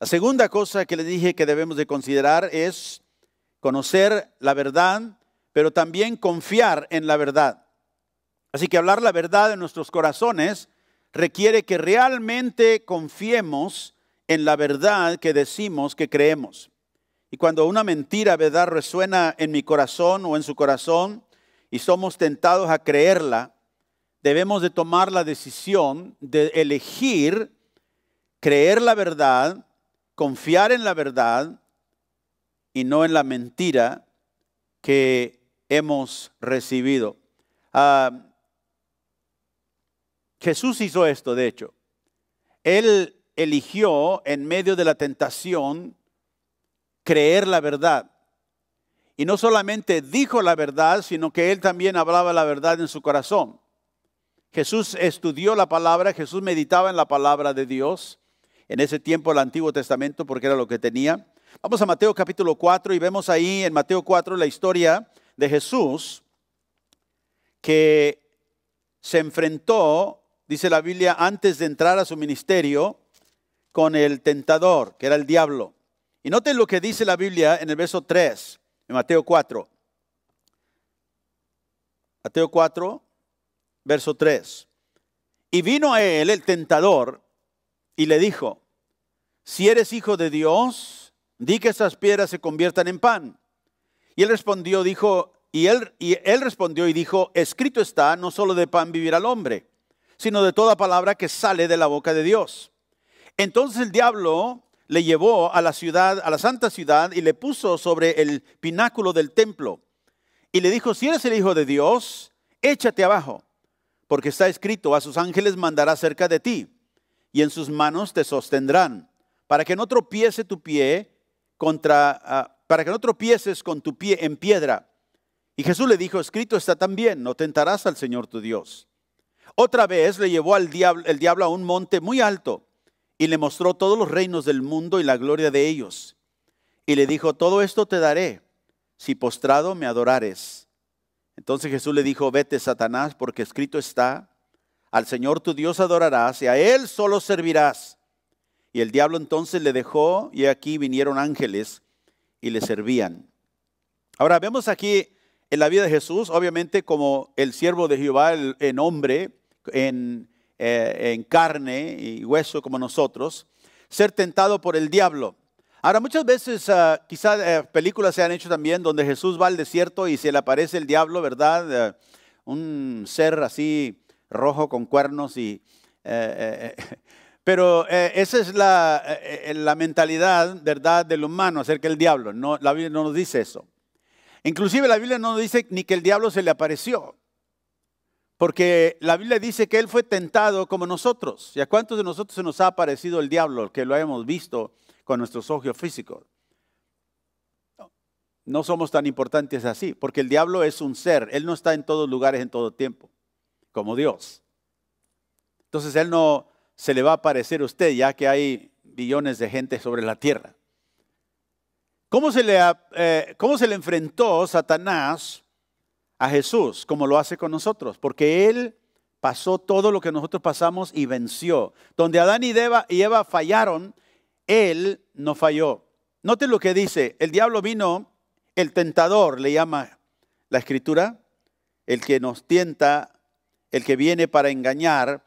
La segunda cosa que le dije que debemos de considerar es conocer la verdad, pero también confiar en la verdad. Así que hablar la verdad en nuestros corazones requiere que realmente confiemos en la verdad que decimos que creemos. Y cuando una mentira, ¿verdad?, resuena en mi corazón o en su corazón y somos tentados a creerla, debemos de tomar la decisión de elegir creer la verdad, confiar en la verdad y no en la mentira que hemos recibido. Jesús hizo esto, de hecho. Él eligió en medio de la tentación creer la verdad. Y no solamente dijo la verdad, sino que él también hablaba la verdad en su corazón. Jesús estudió la palabra, Jesús meditaba en la palabra de Dios. En ese tiempo el Antiguo Testamento, porque era lo que tenía. Vamos a Mateo capítulo 4 y vemos ahí en Mateo 4 la historia de Jesús que se enfrentó, dice la Biblia, antes de entrar a su ministerio con el tentador, que era el diablo. Y noten lo que dice la Biblia en el verso 3, en Mateo 4. Mateo 4, verso 3. Y vino a él el tentador y le dijo, si eres hijo de Dios, di que estas piedras se conviertan en pan. Y él respondió, respondió y dijo, escrito está, no solo de pan vivirá el hombre, sino de toda palabra que sale de la boca de Dios. Entonces el diablo le llevó a la ciudad, a la santa ciudad, y le puso sobre el pináculo del templo. Y le dijo, si eres el Hijo de Dios, échate abajo, porque está escrito, a sus ángeles mandará cerca de ti, y en sus manos te sostendrán, para que no tropieces con tu pie en piedra. Y Jesús le dijo, escrito está también, no tentarás al Señor tu Dios. Otra vez le llevó el diablo a un monte muy alto, y le mostró todos los reinos del mundo y la gloria de ellos. Y le dijo, todo esto te daré, si postrado me adorares. Entonces Jesús le dijo, vete, Satanás, porque escrito está, al Señor tu Dios adorarás y a Él solo servirás. Y el diablo entonces le dejó, y aquí vinieron ángeles y le servían. Ahora vemos aquí en la vida de Jesús, obviamente como el siervo de Jehová, en hombre, en carne y hueso como nosotros, ser tentado por el diablo. Ahora, muchas veces quizás películas se han hecho también donde Jesús va al desierto y se le aparece el diablo, ¿verdad? Un ser así rojo con cuernos pero esa es la mentalidad, ¿verdad?, del humano acerca del diablo. No, la Biblia no nos dice eso. Inclusive la Biblia no nos dice ni que el diablo se le apareció. Porque la Biblia dice que Él fue tentado como nosotros. ¿Y a cuántos de nosotros se nos ha aparecido el diablo que lo hemos visto con nuestros ojos físicos? No somos tan importantes así, porque el diablo es un ser. Él no está en todos lugares en todo tiempo, como Dios. Entonces Él no se le va a aparecer a usted, ya que hay billones de gente sobre la tierra. ¿Cómo se le enfrentó Satanás a Jesús, como lo hace con nosotros? Porque Él pasó todo lo que nosotros pasamos y venció. Donde Adán y Eva fallaron, Él no falló. Noten lo que dice, el diablo vino, el tentador le llama la Escritura, el que nos tienta, el que viene para engañar,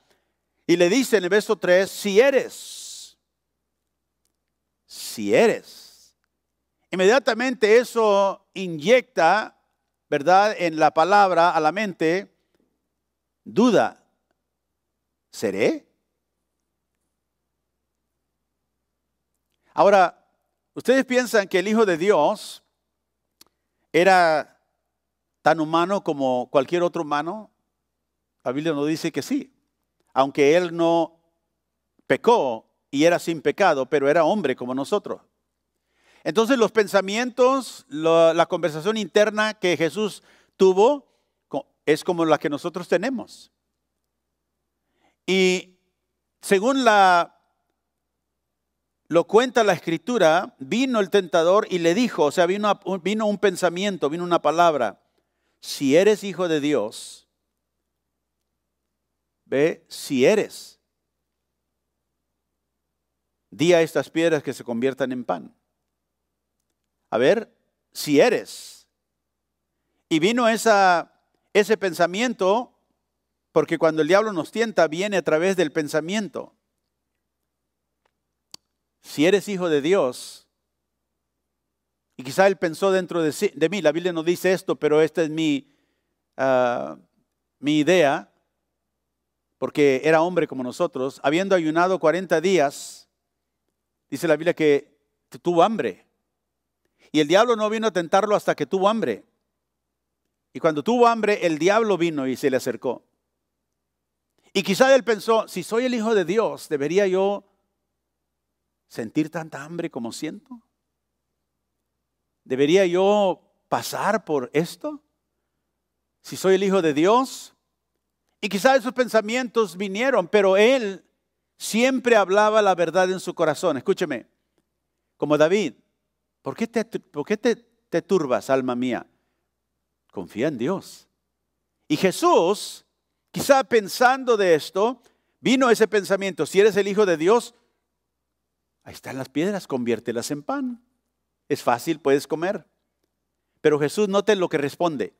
y le dice en el verso 3, si eres. Inmediatamente eso inyecta, ¿verdad?, en la palabra a la mente, duda. ¿Seré? Ahora, ¿ustedes piensan que el Hijo de Dios era tan humano como cualquier otro humano? La Biblia nos dice que sí. Aunque Él no pecó y era sin pecado, pero era hombre como nosotros. Entonces los pensamientos, la conversación interna que Jesús tuvo es como la que nosotros tenemos. Y según lo cuenta la Escritura, vino el tentador y le dijo, o sea, vino un pensamiento, vino una palabra. Si eres hijo de Dios, ve, si eres, di a estas piedras que se conviertan en pan. A ver, si eres. Y vino ese pensamiento, porque cuando el diablo nos tienta, viene a través del pensamiento. Si eres hijo de Dios, y quizá él pensó dentro de mí, la Biblia no dice esto, pero esta es mi idea, porque era hombre como nosotros, habiendo ayunado 40 días, dice la Biblia que tuvo hambre. Y el diablo no vino a tentarlo hasta que tuvo hambre. Y cuando tuvo hambre, el diablo vino y se le acercó. Y quizá él pensó, si soy el Hijo de Dios, ¿debería yo sentir tanta hambre como siento? ¿Debería yo pasar por esto? Si soy el Hijo de Dios. Y quizá esos pensamientos vinieron, pero él siempre hablaba la verdad en su corazón. Escúcheme, como David. ¿Por qué te turbas, alma mía? Confía en Dios. Y Jesús, quizá pensando de esto, vino ese pensamiento. Si eres el Hijo de Dios, ahí están las piedras, conviértelas en pan. Es fácil, puedes comer. Pero Jesús, noten lo que responde.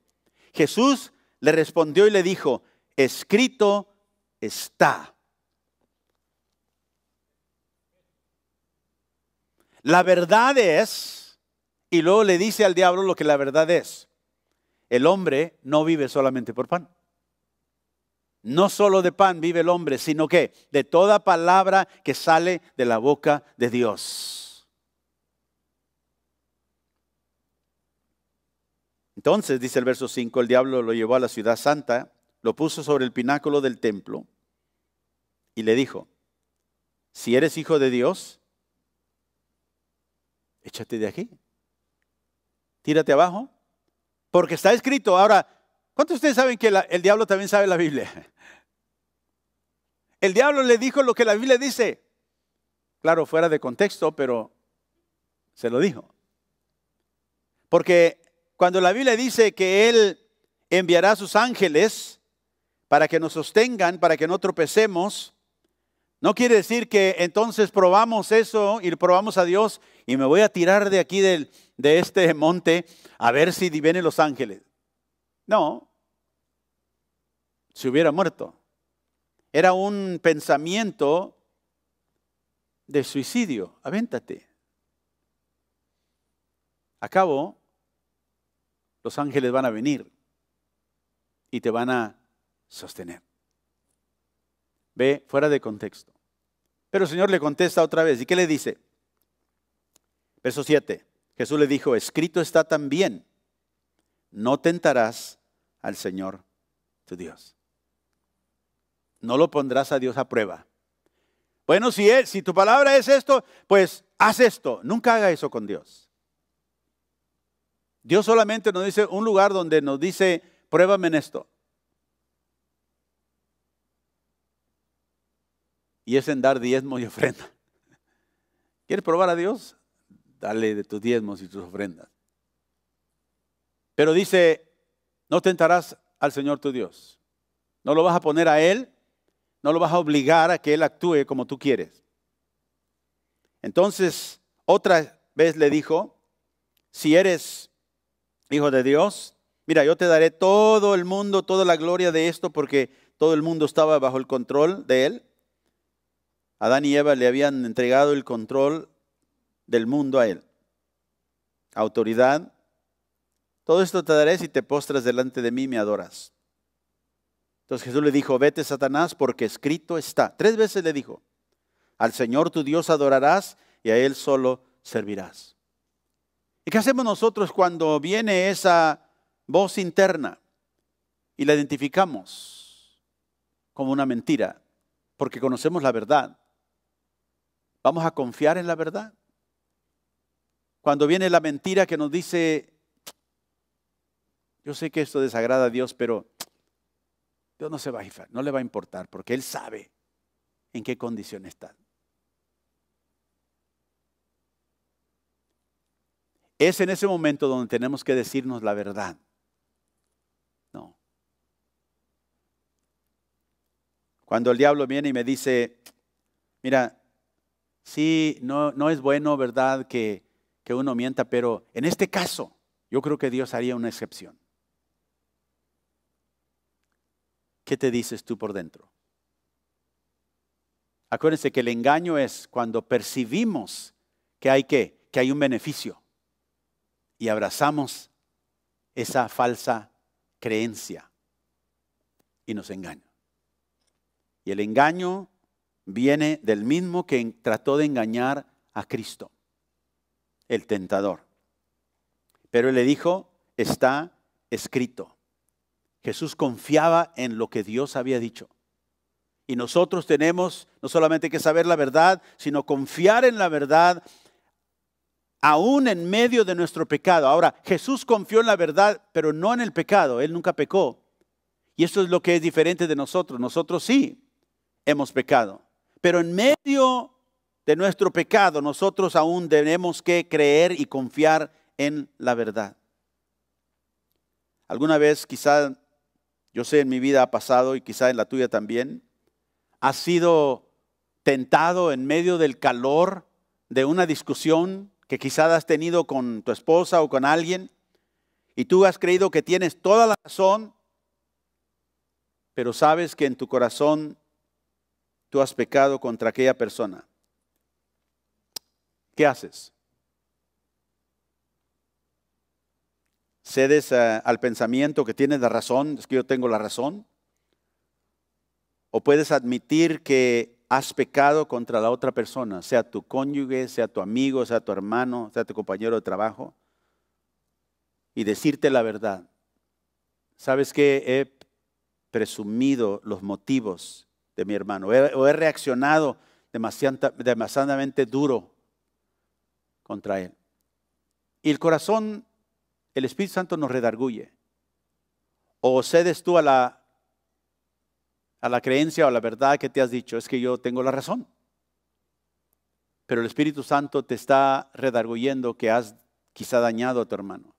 Jesús le respondió y le dijo, escrito está. La verdad es, y luego le dice al diablo lo que la verdad es. El hombre no vive solamente por pan. No solo de pan vive el hombre, sino que de toda palabra que sale de la boca de Dios. Entonces, dice el verso 5, el diablo lo llevó a la ciudad santa, lo puso sobre el pináculo del templo y le dijo, si eres hijo de Dios, échate de aquí, tírate abajo, porque está escrito. Ahora, ¿cuántos de ustedes saben que el diablo también sabe la Biblia? El diablo le dijo lo que la Biblia dice. Claro, fuera de contexto, pero se lo dijo. Porque cuando la Biblia dice que Él enviará a sus ángeles para que nos sostengan, para que no tropecemos, no quiere decir que entonces probamos eso y probamos a Dios y me voy a tirar de aquí de este monte a ver si vienen los ángeles. No, se hubiera muerto. Era un pensamiento de suicidio. Avéntate. A cabo, los ángeles van a venir y te van a sostener. Ve, fuera de contexto. Pero el Señor le contesta otra vez. ¿Y qué le dice? Verso 7. Jesús le dijo, escrito está también, no tentarás al Señor tu Dios. No lo pondrás a Dios a prueba. Bueno, si tu palabra es esto, pues haz esto. Nunca haga eso con Dios. Dios solamente nos dice un lugar donde nos dice, pruébame en esto. Y es en dar diezmos y ofrendas. ¿Quieres probar a Dios? Dale de tus diezmos y tus ofrendas. Pero dice, no tentarás al Señor tu Dios. No lo vas a poner a Él, no lo vas a obligar a que Él actúe como tú quieres. Entonces, otra vez le dijo, si eres hijo de Dios, mira, yo te daré todo el mundo, toda la gloria de esto, porque todo el mundo estaba bajo el control de Él. Adán y Eva le habían entregado el control del mundo a Él. Autoridad. Todo esto te daré si te postras delante de mí y me adoras. Entonces Jesús le dijo, vete Satanás, porque escrito está. 3 veces le dijo, al Señor tu Dios adorarás y a Él solo servirás. ¿Y qué hacemos nosotros cuando viene esa voz interna y la identificamos como una mentira? Porque conocemos la verdad. ¿Vamos a confiar en la verdad? Cuando viene la mentira que nos dice, yo sé que esto desagrada a Dios, pero Dios no se va a fijar, no le va a importar, porque Él sabe en qué condición está. Es en ese momento donde tenemos que decirnos la verdad. No. Cuando el diablo viene y me dice, mira, sí, no es bueno, ¿verdad?, que uno mienta, pero en este caso, yo creo que Dios haría una excepción. ¿Qué te dices tú por dentro? Acuérdense que el engaño es cuando percibimos que hay un beneficio y abrazamos esa falsa creencia y nos engaña. Y el engaño viene del mismo que trató de engañar a Cristo, el tentador. Pero él le dijo, está escrito. Jesús confiaba en lo que Dios había dicho. Y nosotros tenemos no solamente que saber la verdad, sino confiar en la verdad aún en medio de nuestro pecado. Ahora, Jesús confió en la verdad, pero no en el pecado. Él nunca pecó. Y eso es lo que es diferente de nosotros. Nosotros sí hemos pecado. Pero en medio de nuestro pecado, nosotros aún tenemos que creer y confiar en la verdad. Alguna vez, quizá, yo sé en mi vida ha pasado y quizá en la tuya también, has sido tentado en medio del calor de una discusión que quizá has tenido con tu esposa o con alguien y tú has creído que tienes toda la razón, pero sabes que en tu corazón tú has pecado contra aquella persona. ¿Qué haces? ¿Cedes al pensamiento que tienes la razón? Es que yo tengo la razón. ¿O puedes admitir que has pecado contra la otra persona? Sea tu cónyuge, sea tu amigo, sea tu hermano, sea tu compañero de trabajo. Y decirte la verdad. ¿Sabes qué? He presumido los motivos de mi hermano. O he reaccionado demasiadamente duro contra él. Y el corazón, el Espíritu Santo nos redarguye. O cedes tú a la creencia o a la verdad que te has dicho, es que yo tengo la razón. Pero el Espíritu Santo te está redarguyendo que has quizá dañado a tu hermano.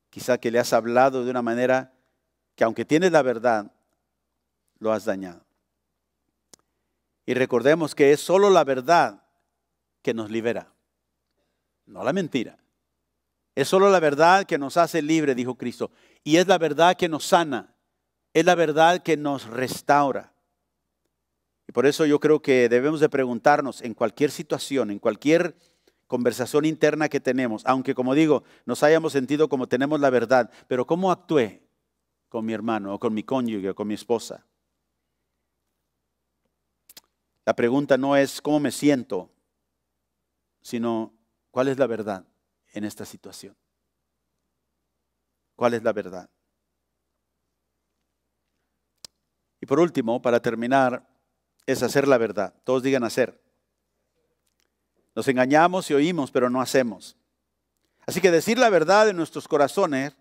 Quizá que le has hablado de una manera que aunque tienes la verdad, lo has dañado. Y recordemos que es solo la verdad que nos libera, no la mentira. Es solo la verdad que nos hace libre, dijo Cristo. Y es la verdad que nos sana. Es la verdad que nos restaura. Y por eso yo creo que debemos de preguntarnos en cualquier situación, en cualquier conversación interna que tenemos, aunque como digo, nos hayamos sentido como tenemos la verdad, pero ¿cómo actué con mi hermano o con mi cónyuge o con mi esposa? La pregunta no es cómo me siento, sino cuál es la verdad en esta situación. ¿Cuál es la verdad? Y por último, para terminar, es hacer la verdad. Todos digan hacer. Nos engañamos y oímos, pero no hacemos. Así que decir la verdad en nuestros corazones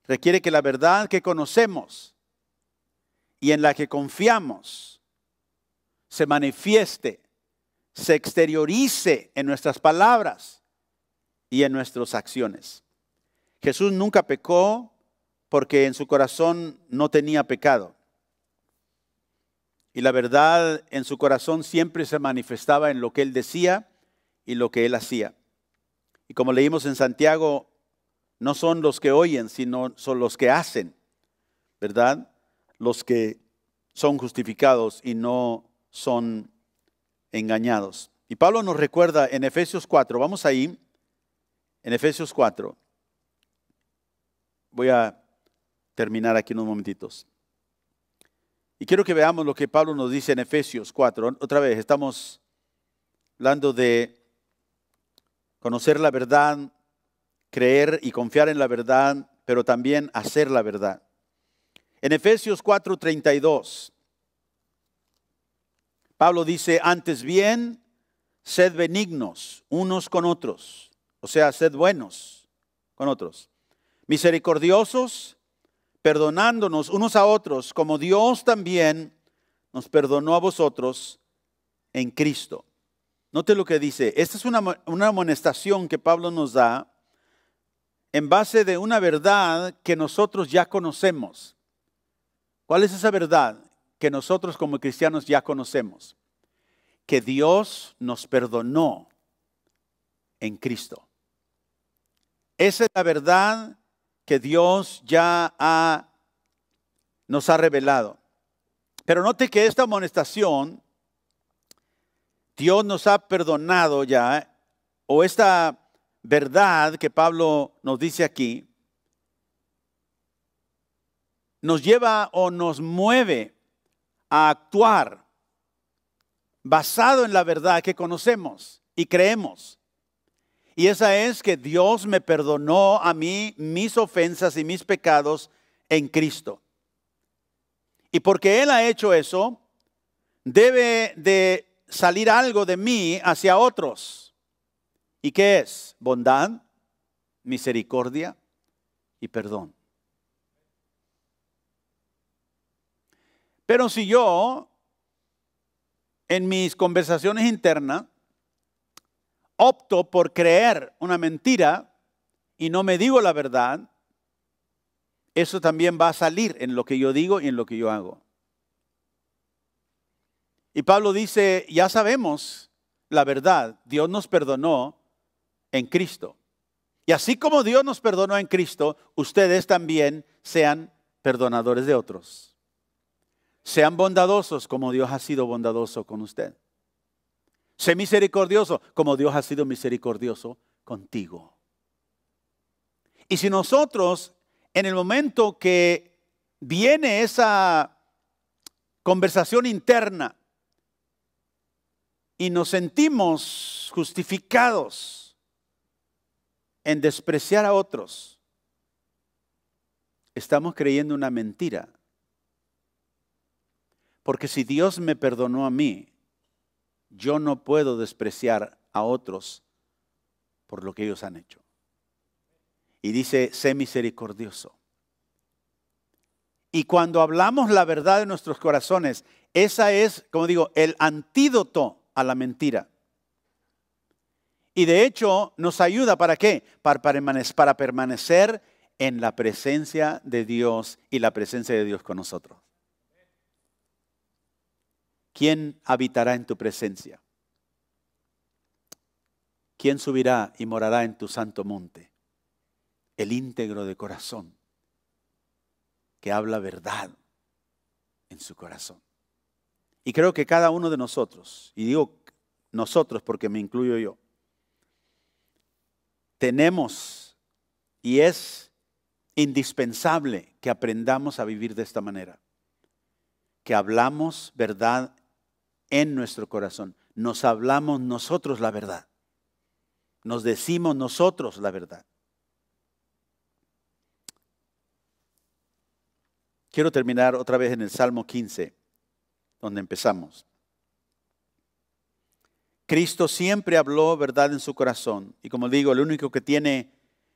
requiere que la verdad que conocemos y en la que confiamos se manifieste, se exteriorice en nuestras palabras y en nuestras acciones. Jesús nunca pecó porque en su corazón no tenía pecado. Y la verdad en su corazón siempre se manifestaba en lo que él decía y lo que él hacía. Y como leímos en Santiago, no son los que oyen, sino son los que hacen, ¿verdad? Los que son justificados y no son engañados. Y Pablo nos recuerda en Efesios 4, vamos ahí, en Efesios 4. Voy a terminar aquí unos momentitos. Y quiero que veamos lo que Pablo nos dice en Efesios 4. Otra vez, estamos hablando de conocer la verdad, creer y confiar en la verdad, pero también hacer la verdad. En Efesios 4:32, Pablo dice, antes bien, sed benignos unos con otros, o sea, sed buenos con otros, misericordiosos, perdonándonos unos a otros, como Dios también nos perdonó a vosotros en Cristo. Note lo que dice. Esta es una amonestación que Pablo nos da en base de una verdad que nosotros ya conocemos. ¿Cuál es esa verdad que nosotros como cristianos ya conocemos? Que Dios nos perdonó en Cristo. Esa es la verdad que Dios ya nos ha revelado. Pero note que esta amonestación, Dios nos ha perdonado ya, o esta verdad que Pablo nos dice aquí, nos lleva o nos mueve a actuar basado en la verdad que conocemos y creemos. Y esa es que Dios me perdonó a mí mis ofensas y mis pecados en Cristo. Y porque Él ha hecho eso, debe de salir algo de mí hacia otros. ¿Y qué es? Bondad, misericordia y perdón. Pero si yo, en mis conversaciones internas, opto por creer una mentira y no me digo la verdad, eso también va a salir en lo que yo digo y en lo que yo hago. Y Pablo dice, ya sabemos la verdad, Dios nos perdonó en Cristo. Y así como Dios nos perdonó en Cristo, ustedes también sean perdonadores de otros. Sean bondadosos como Dios ha sido bondadoso con usted. Sé misericordioso como Dios ha sido misericordioso contigo. Y si nosotros, en el momento que viene esa conversación interna y nos sentimos justificados en despreciar a otros, estamos creyendo una mentira. Porque si Dios me perdonó a mí, yo no puedo despreciar a otros por lo que ellos han hecho. Y dice, sé misericordioso. Y cuando hablamos la verdad de nuestros corazones, esa es, como digo, el antídoto a la mentira. Y de hecho nos ayuda, ¿para qué? Para permanecer en la presencia de Dios y la presencia de Dios con nosotros. ¿Quién habitará en tu presencia? ¿Quién subirá y morará en tu santo monte? el íntegro de corazón, que habla verdad en su corazón. Y creo que cada uno de nosotros, y digo nosotros porque me incluyo yo, tenemos y es indispensable que aprendamos a vivir de esta manera. Que hablamos verdad en nuestro corazón. Nos hablamos nosotros la verdad. Nos decimos nosotros la verdad. Quiero terminar otra vez en el Salmo 15, donde empezamos. Cristo siempre habló verdad en su corazón. Y como digo, el único que tiene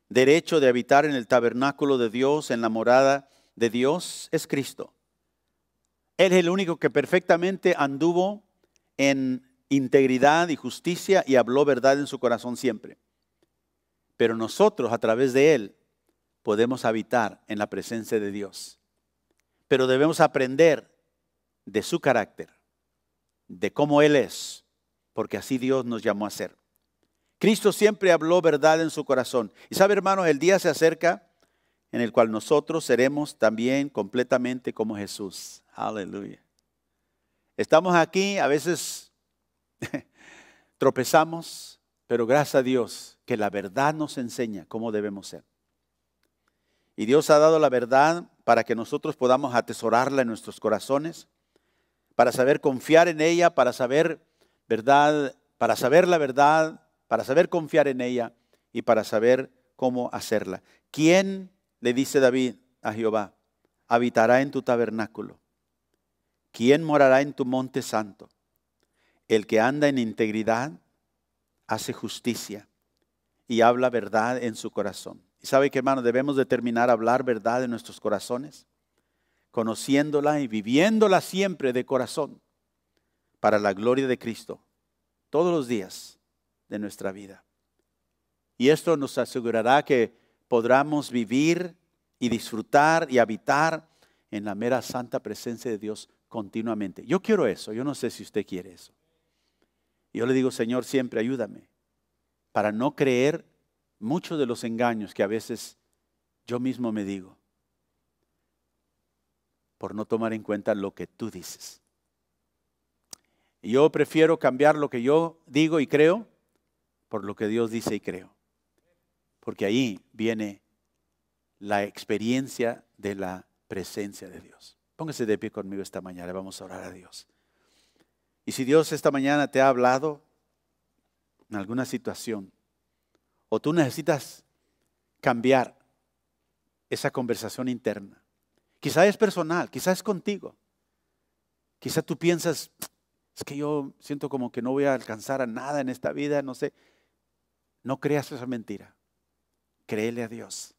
derecho de habitar en el tabernáculo de Dios, en la morada de Dios, es Cristo. Él es el único que perfectamente anduvo en integridad y justicia y habló verdad en su corazón siempre. Pero nosotros, a través de Él, podemos habitar en la presencia de Dios. Pero debemos aprender de su carácter, de cómo Él es, porque así Dios nos llamó a ser. Cristo siempre habló verdad en su corazón. Y sabe, hermanos, el día se acerca en el cual nosotros seremos también completamente como Jesús. Aleluya. Estamos aquí, a veces tropezamos, pero gracias a Dios que la verdad nos enseña cómo debemos ser. Y Dios ha dado la verdad para que nosotros podamos atesorarla en nuestros corazones, para saber confiar en ella, para saber verdad, para saber la verdad, para saber confiar en ella y para saber cómo hacerla. ¿Quién, le dice David a Jehová, habitará en tu tabernáculo? ¿Quién morará en tu monte santo? El que anda en integridad, hace justicia y habla verdad en su corazón. Y sabe que, hermano, debemos determinar hablar verdad en nuestros corazones, conociéndola y viviéndola siempre de corazón para la gloria de Cristo, todos los días de nuestra vida. Y esto nos asegurará que podamos vivir y disfrutar y habitar en la mera santa presencia de Dios continuamente. Yo quiero eso, yo no sé si usted quiere eso. Yo le digo, Señor, siempre ayúdame para no creer muchos de los engaños que a veces yo mismo me digo, por no tomar en cuenta lo que tú dices. Y yo prefiero cambiar lo que yo digo y creo por lo que Dios dice y creo. Porque ahí viene la experiencia de la presencia de Dios. Póngase de pie conmigo esta mañana, vamos a orar a Dios. Y si Dios esta mañana te ha hablado en alguna situación, o tú necesitas cambiar esa conversación interna, quizá es personal, quizá es contigo, quizá tú piensas, es que yo siento como que no voy a alcanzar a nada en esta vida, no sé. No creas esa mentira. Créele a Dios.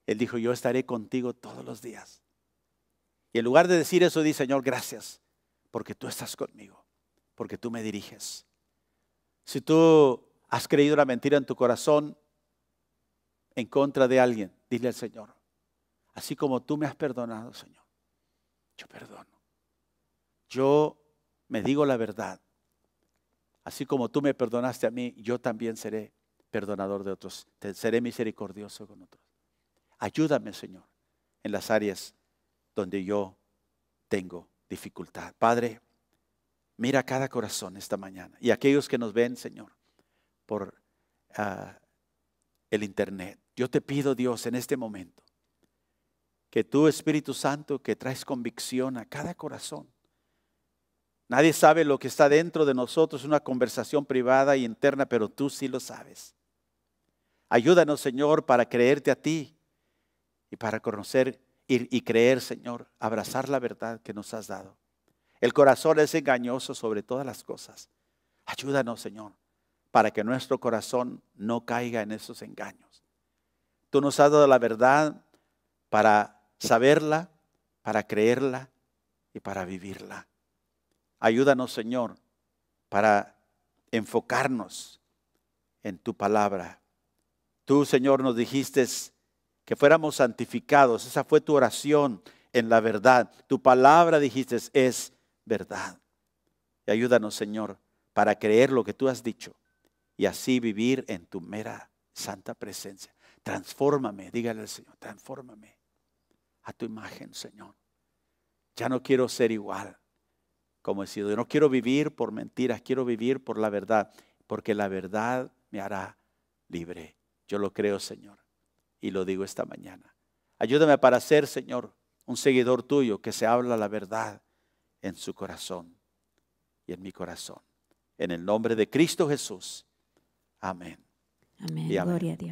Él dijo, yo estaré contigo todos los días. Y en lugar de decir eso, di, Señor, gracias, porque tú estás conmigo, porque tú me diriges. Si tú has creído una mentira en tu corazón en contra de alguien, dile al Señor, así como tú me has perdonado, Señor, yo perdono. Yo me digo la verdad. Así como tú me perdonaste a mí, yo también seré perdonador de otros. Seré misericordioso con otros. Ayúdame, Señor, en las áreas donde yo tengo dificultad. Padre, mira cada corazón esta mañana. Y aquellos que nos ven, Señor, por el internet. Yo te pido, Dios, en este momento, que tú, Espíritu Santo, que traes convicción a cada corazón. Nadie sabe lo que está dentro de nosotros, una conversación privada y interna, pero tú sí lo sabes. Ayúdanos, Señor, para creerte a ti y para conocer y creer, Señor, abrazar la verdad que nos has dado. El corazón es engañoso sobre todas las cosas. Ayúdanos, Señor, para que nuestro corazón no caiga en esos engaños. Tú nos has dado la verdad para saberla, para creerla y para vivirla. Ayúdanos, Señor, para enfocarnos en tu palabra. Tú, Señor, nos dijiste que fuéramos santificados. Esa fue tu oración en la verdad. Tu palabra, dijiste, es verdad. Y ayúdanos, Señor, para creer lo que tú has dicho y así vivir en tu mera santa presencia. Transfórmame, dígale al Señor, transfórmame a tu imagen, Señor. Ya no quiero ser igual como he sido. Yo no quiero vivir por mentiras, quiero vivir por la verdad, porque la verdad me hará libre. Yo lo creo, Señor, y lo digo esta mañana. Ayúdame para ser, Señor, un seguidor tuyo que se habla la verdad en su corazón y en mi corazón. En el nombre de Cristo Jesús. Amén. Amén. Y amén. Gloria a Dios.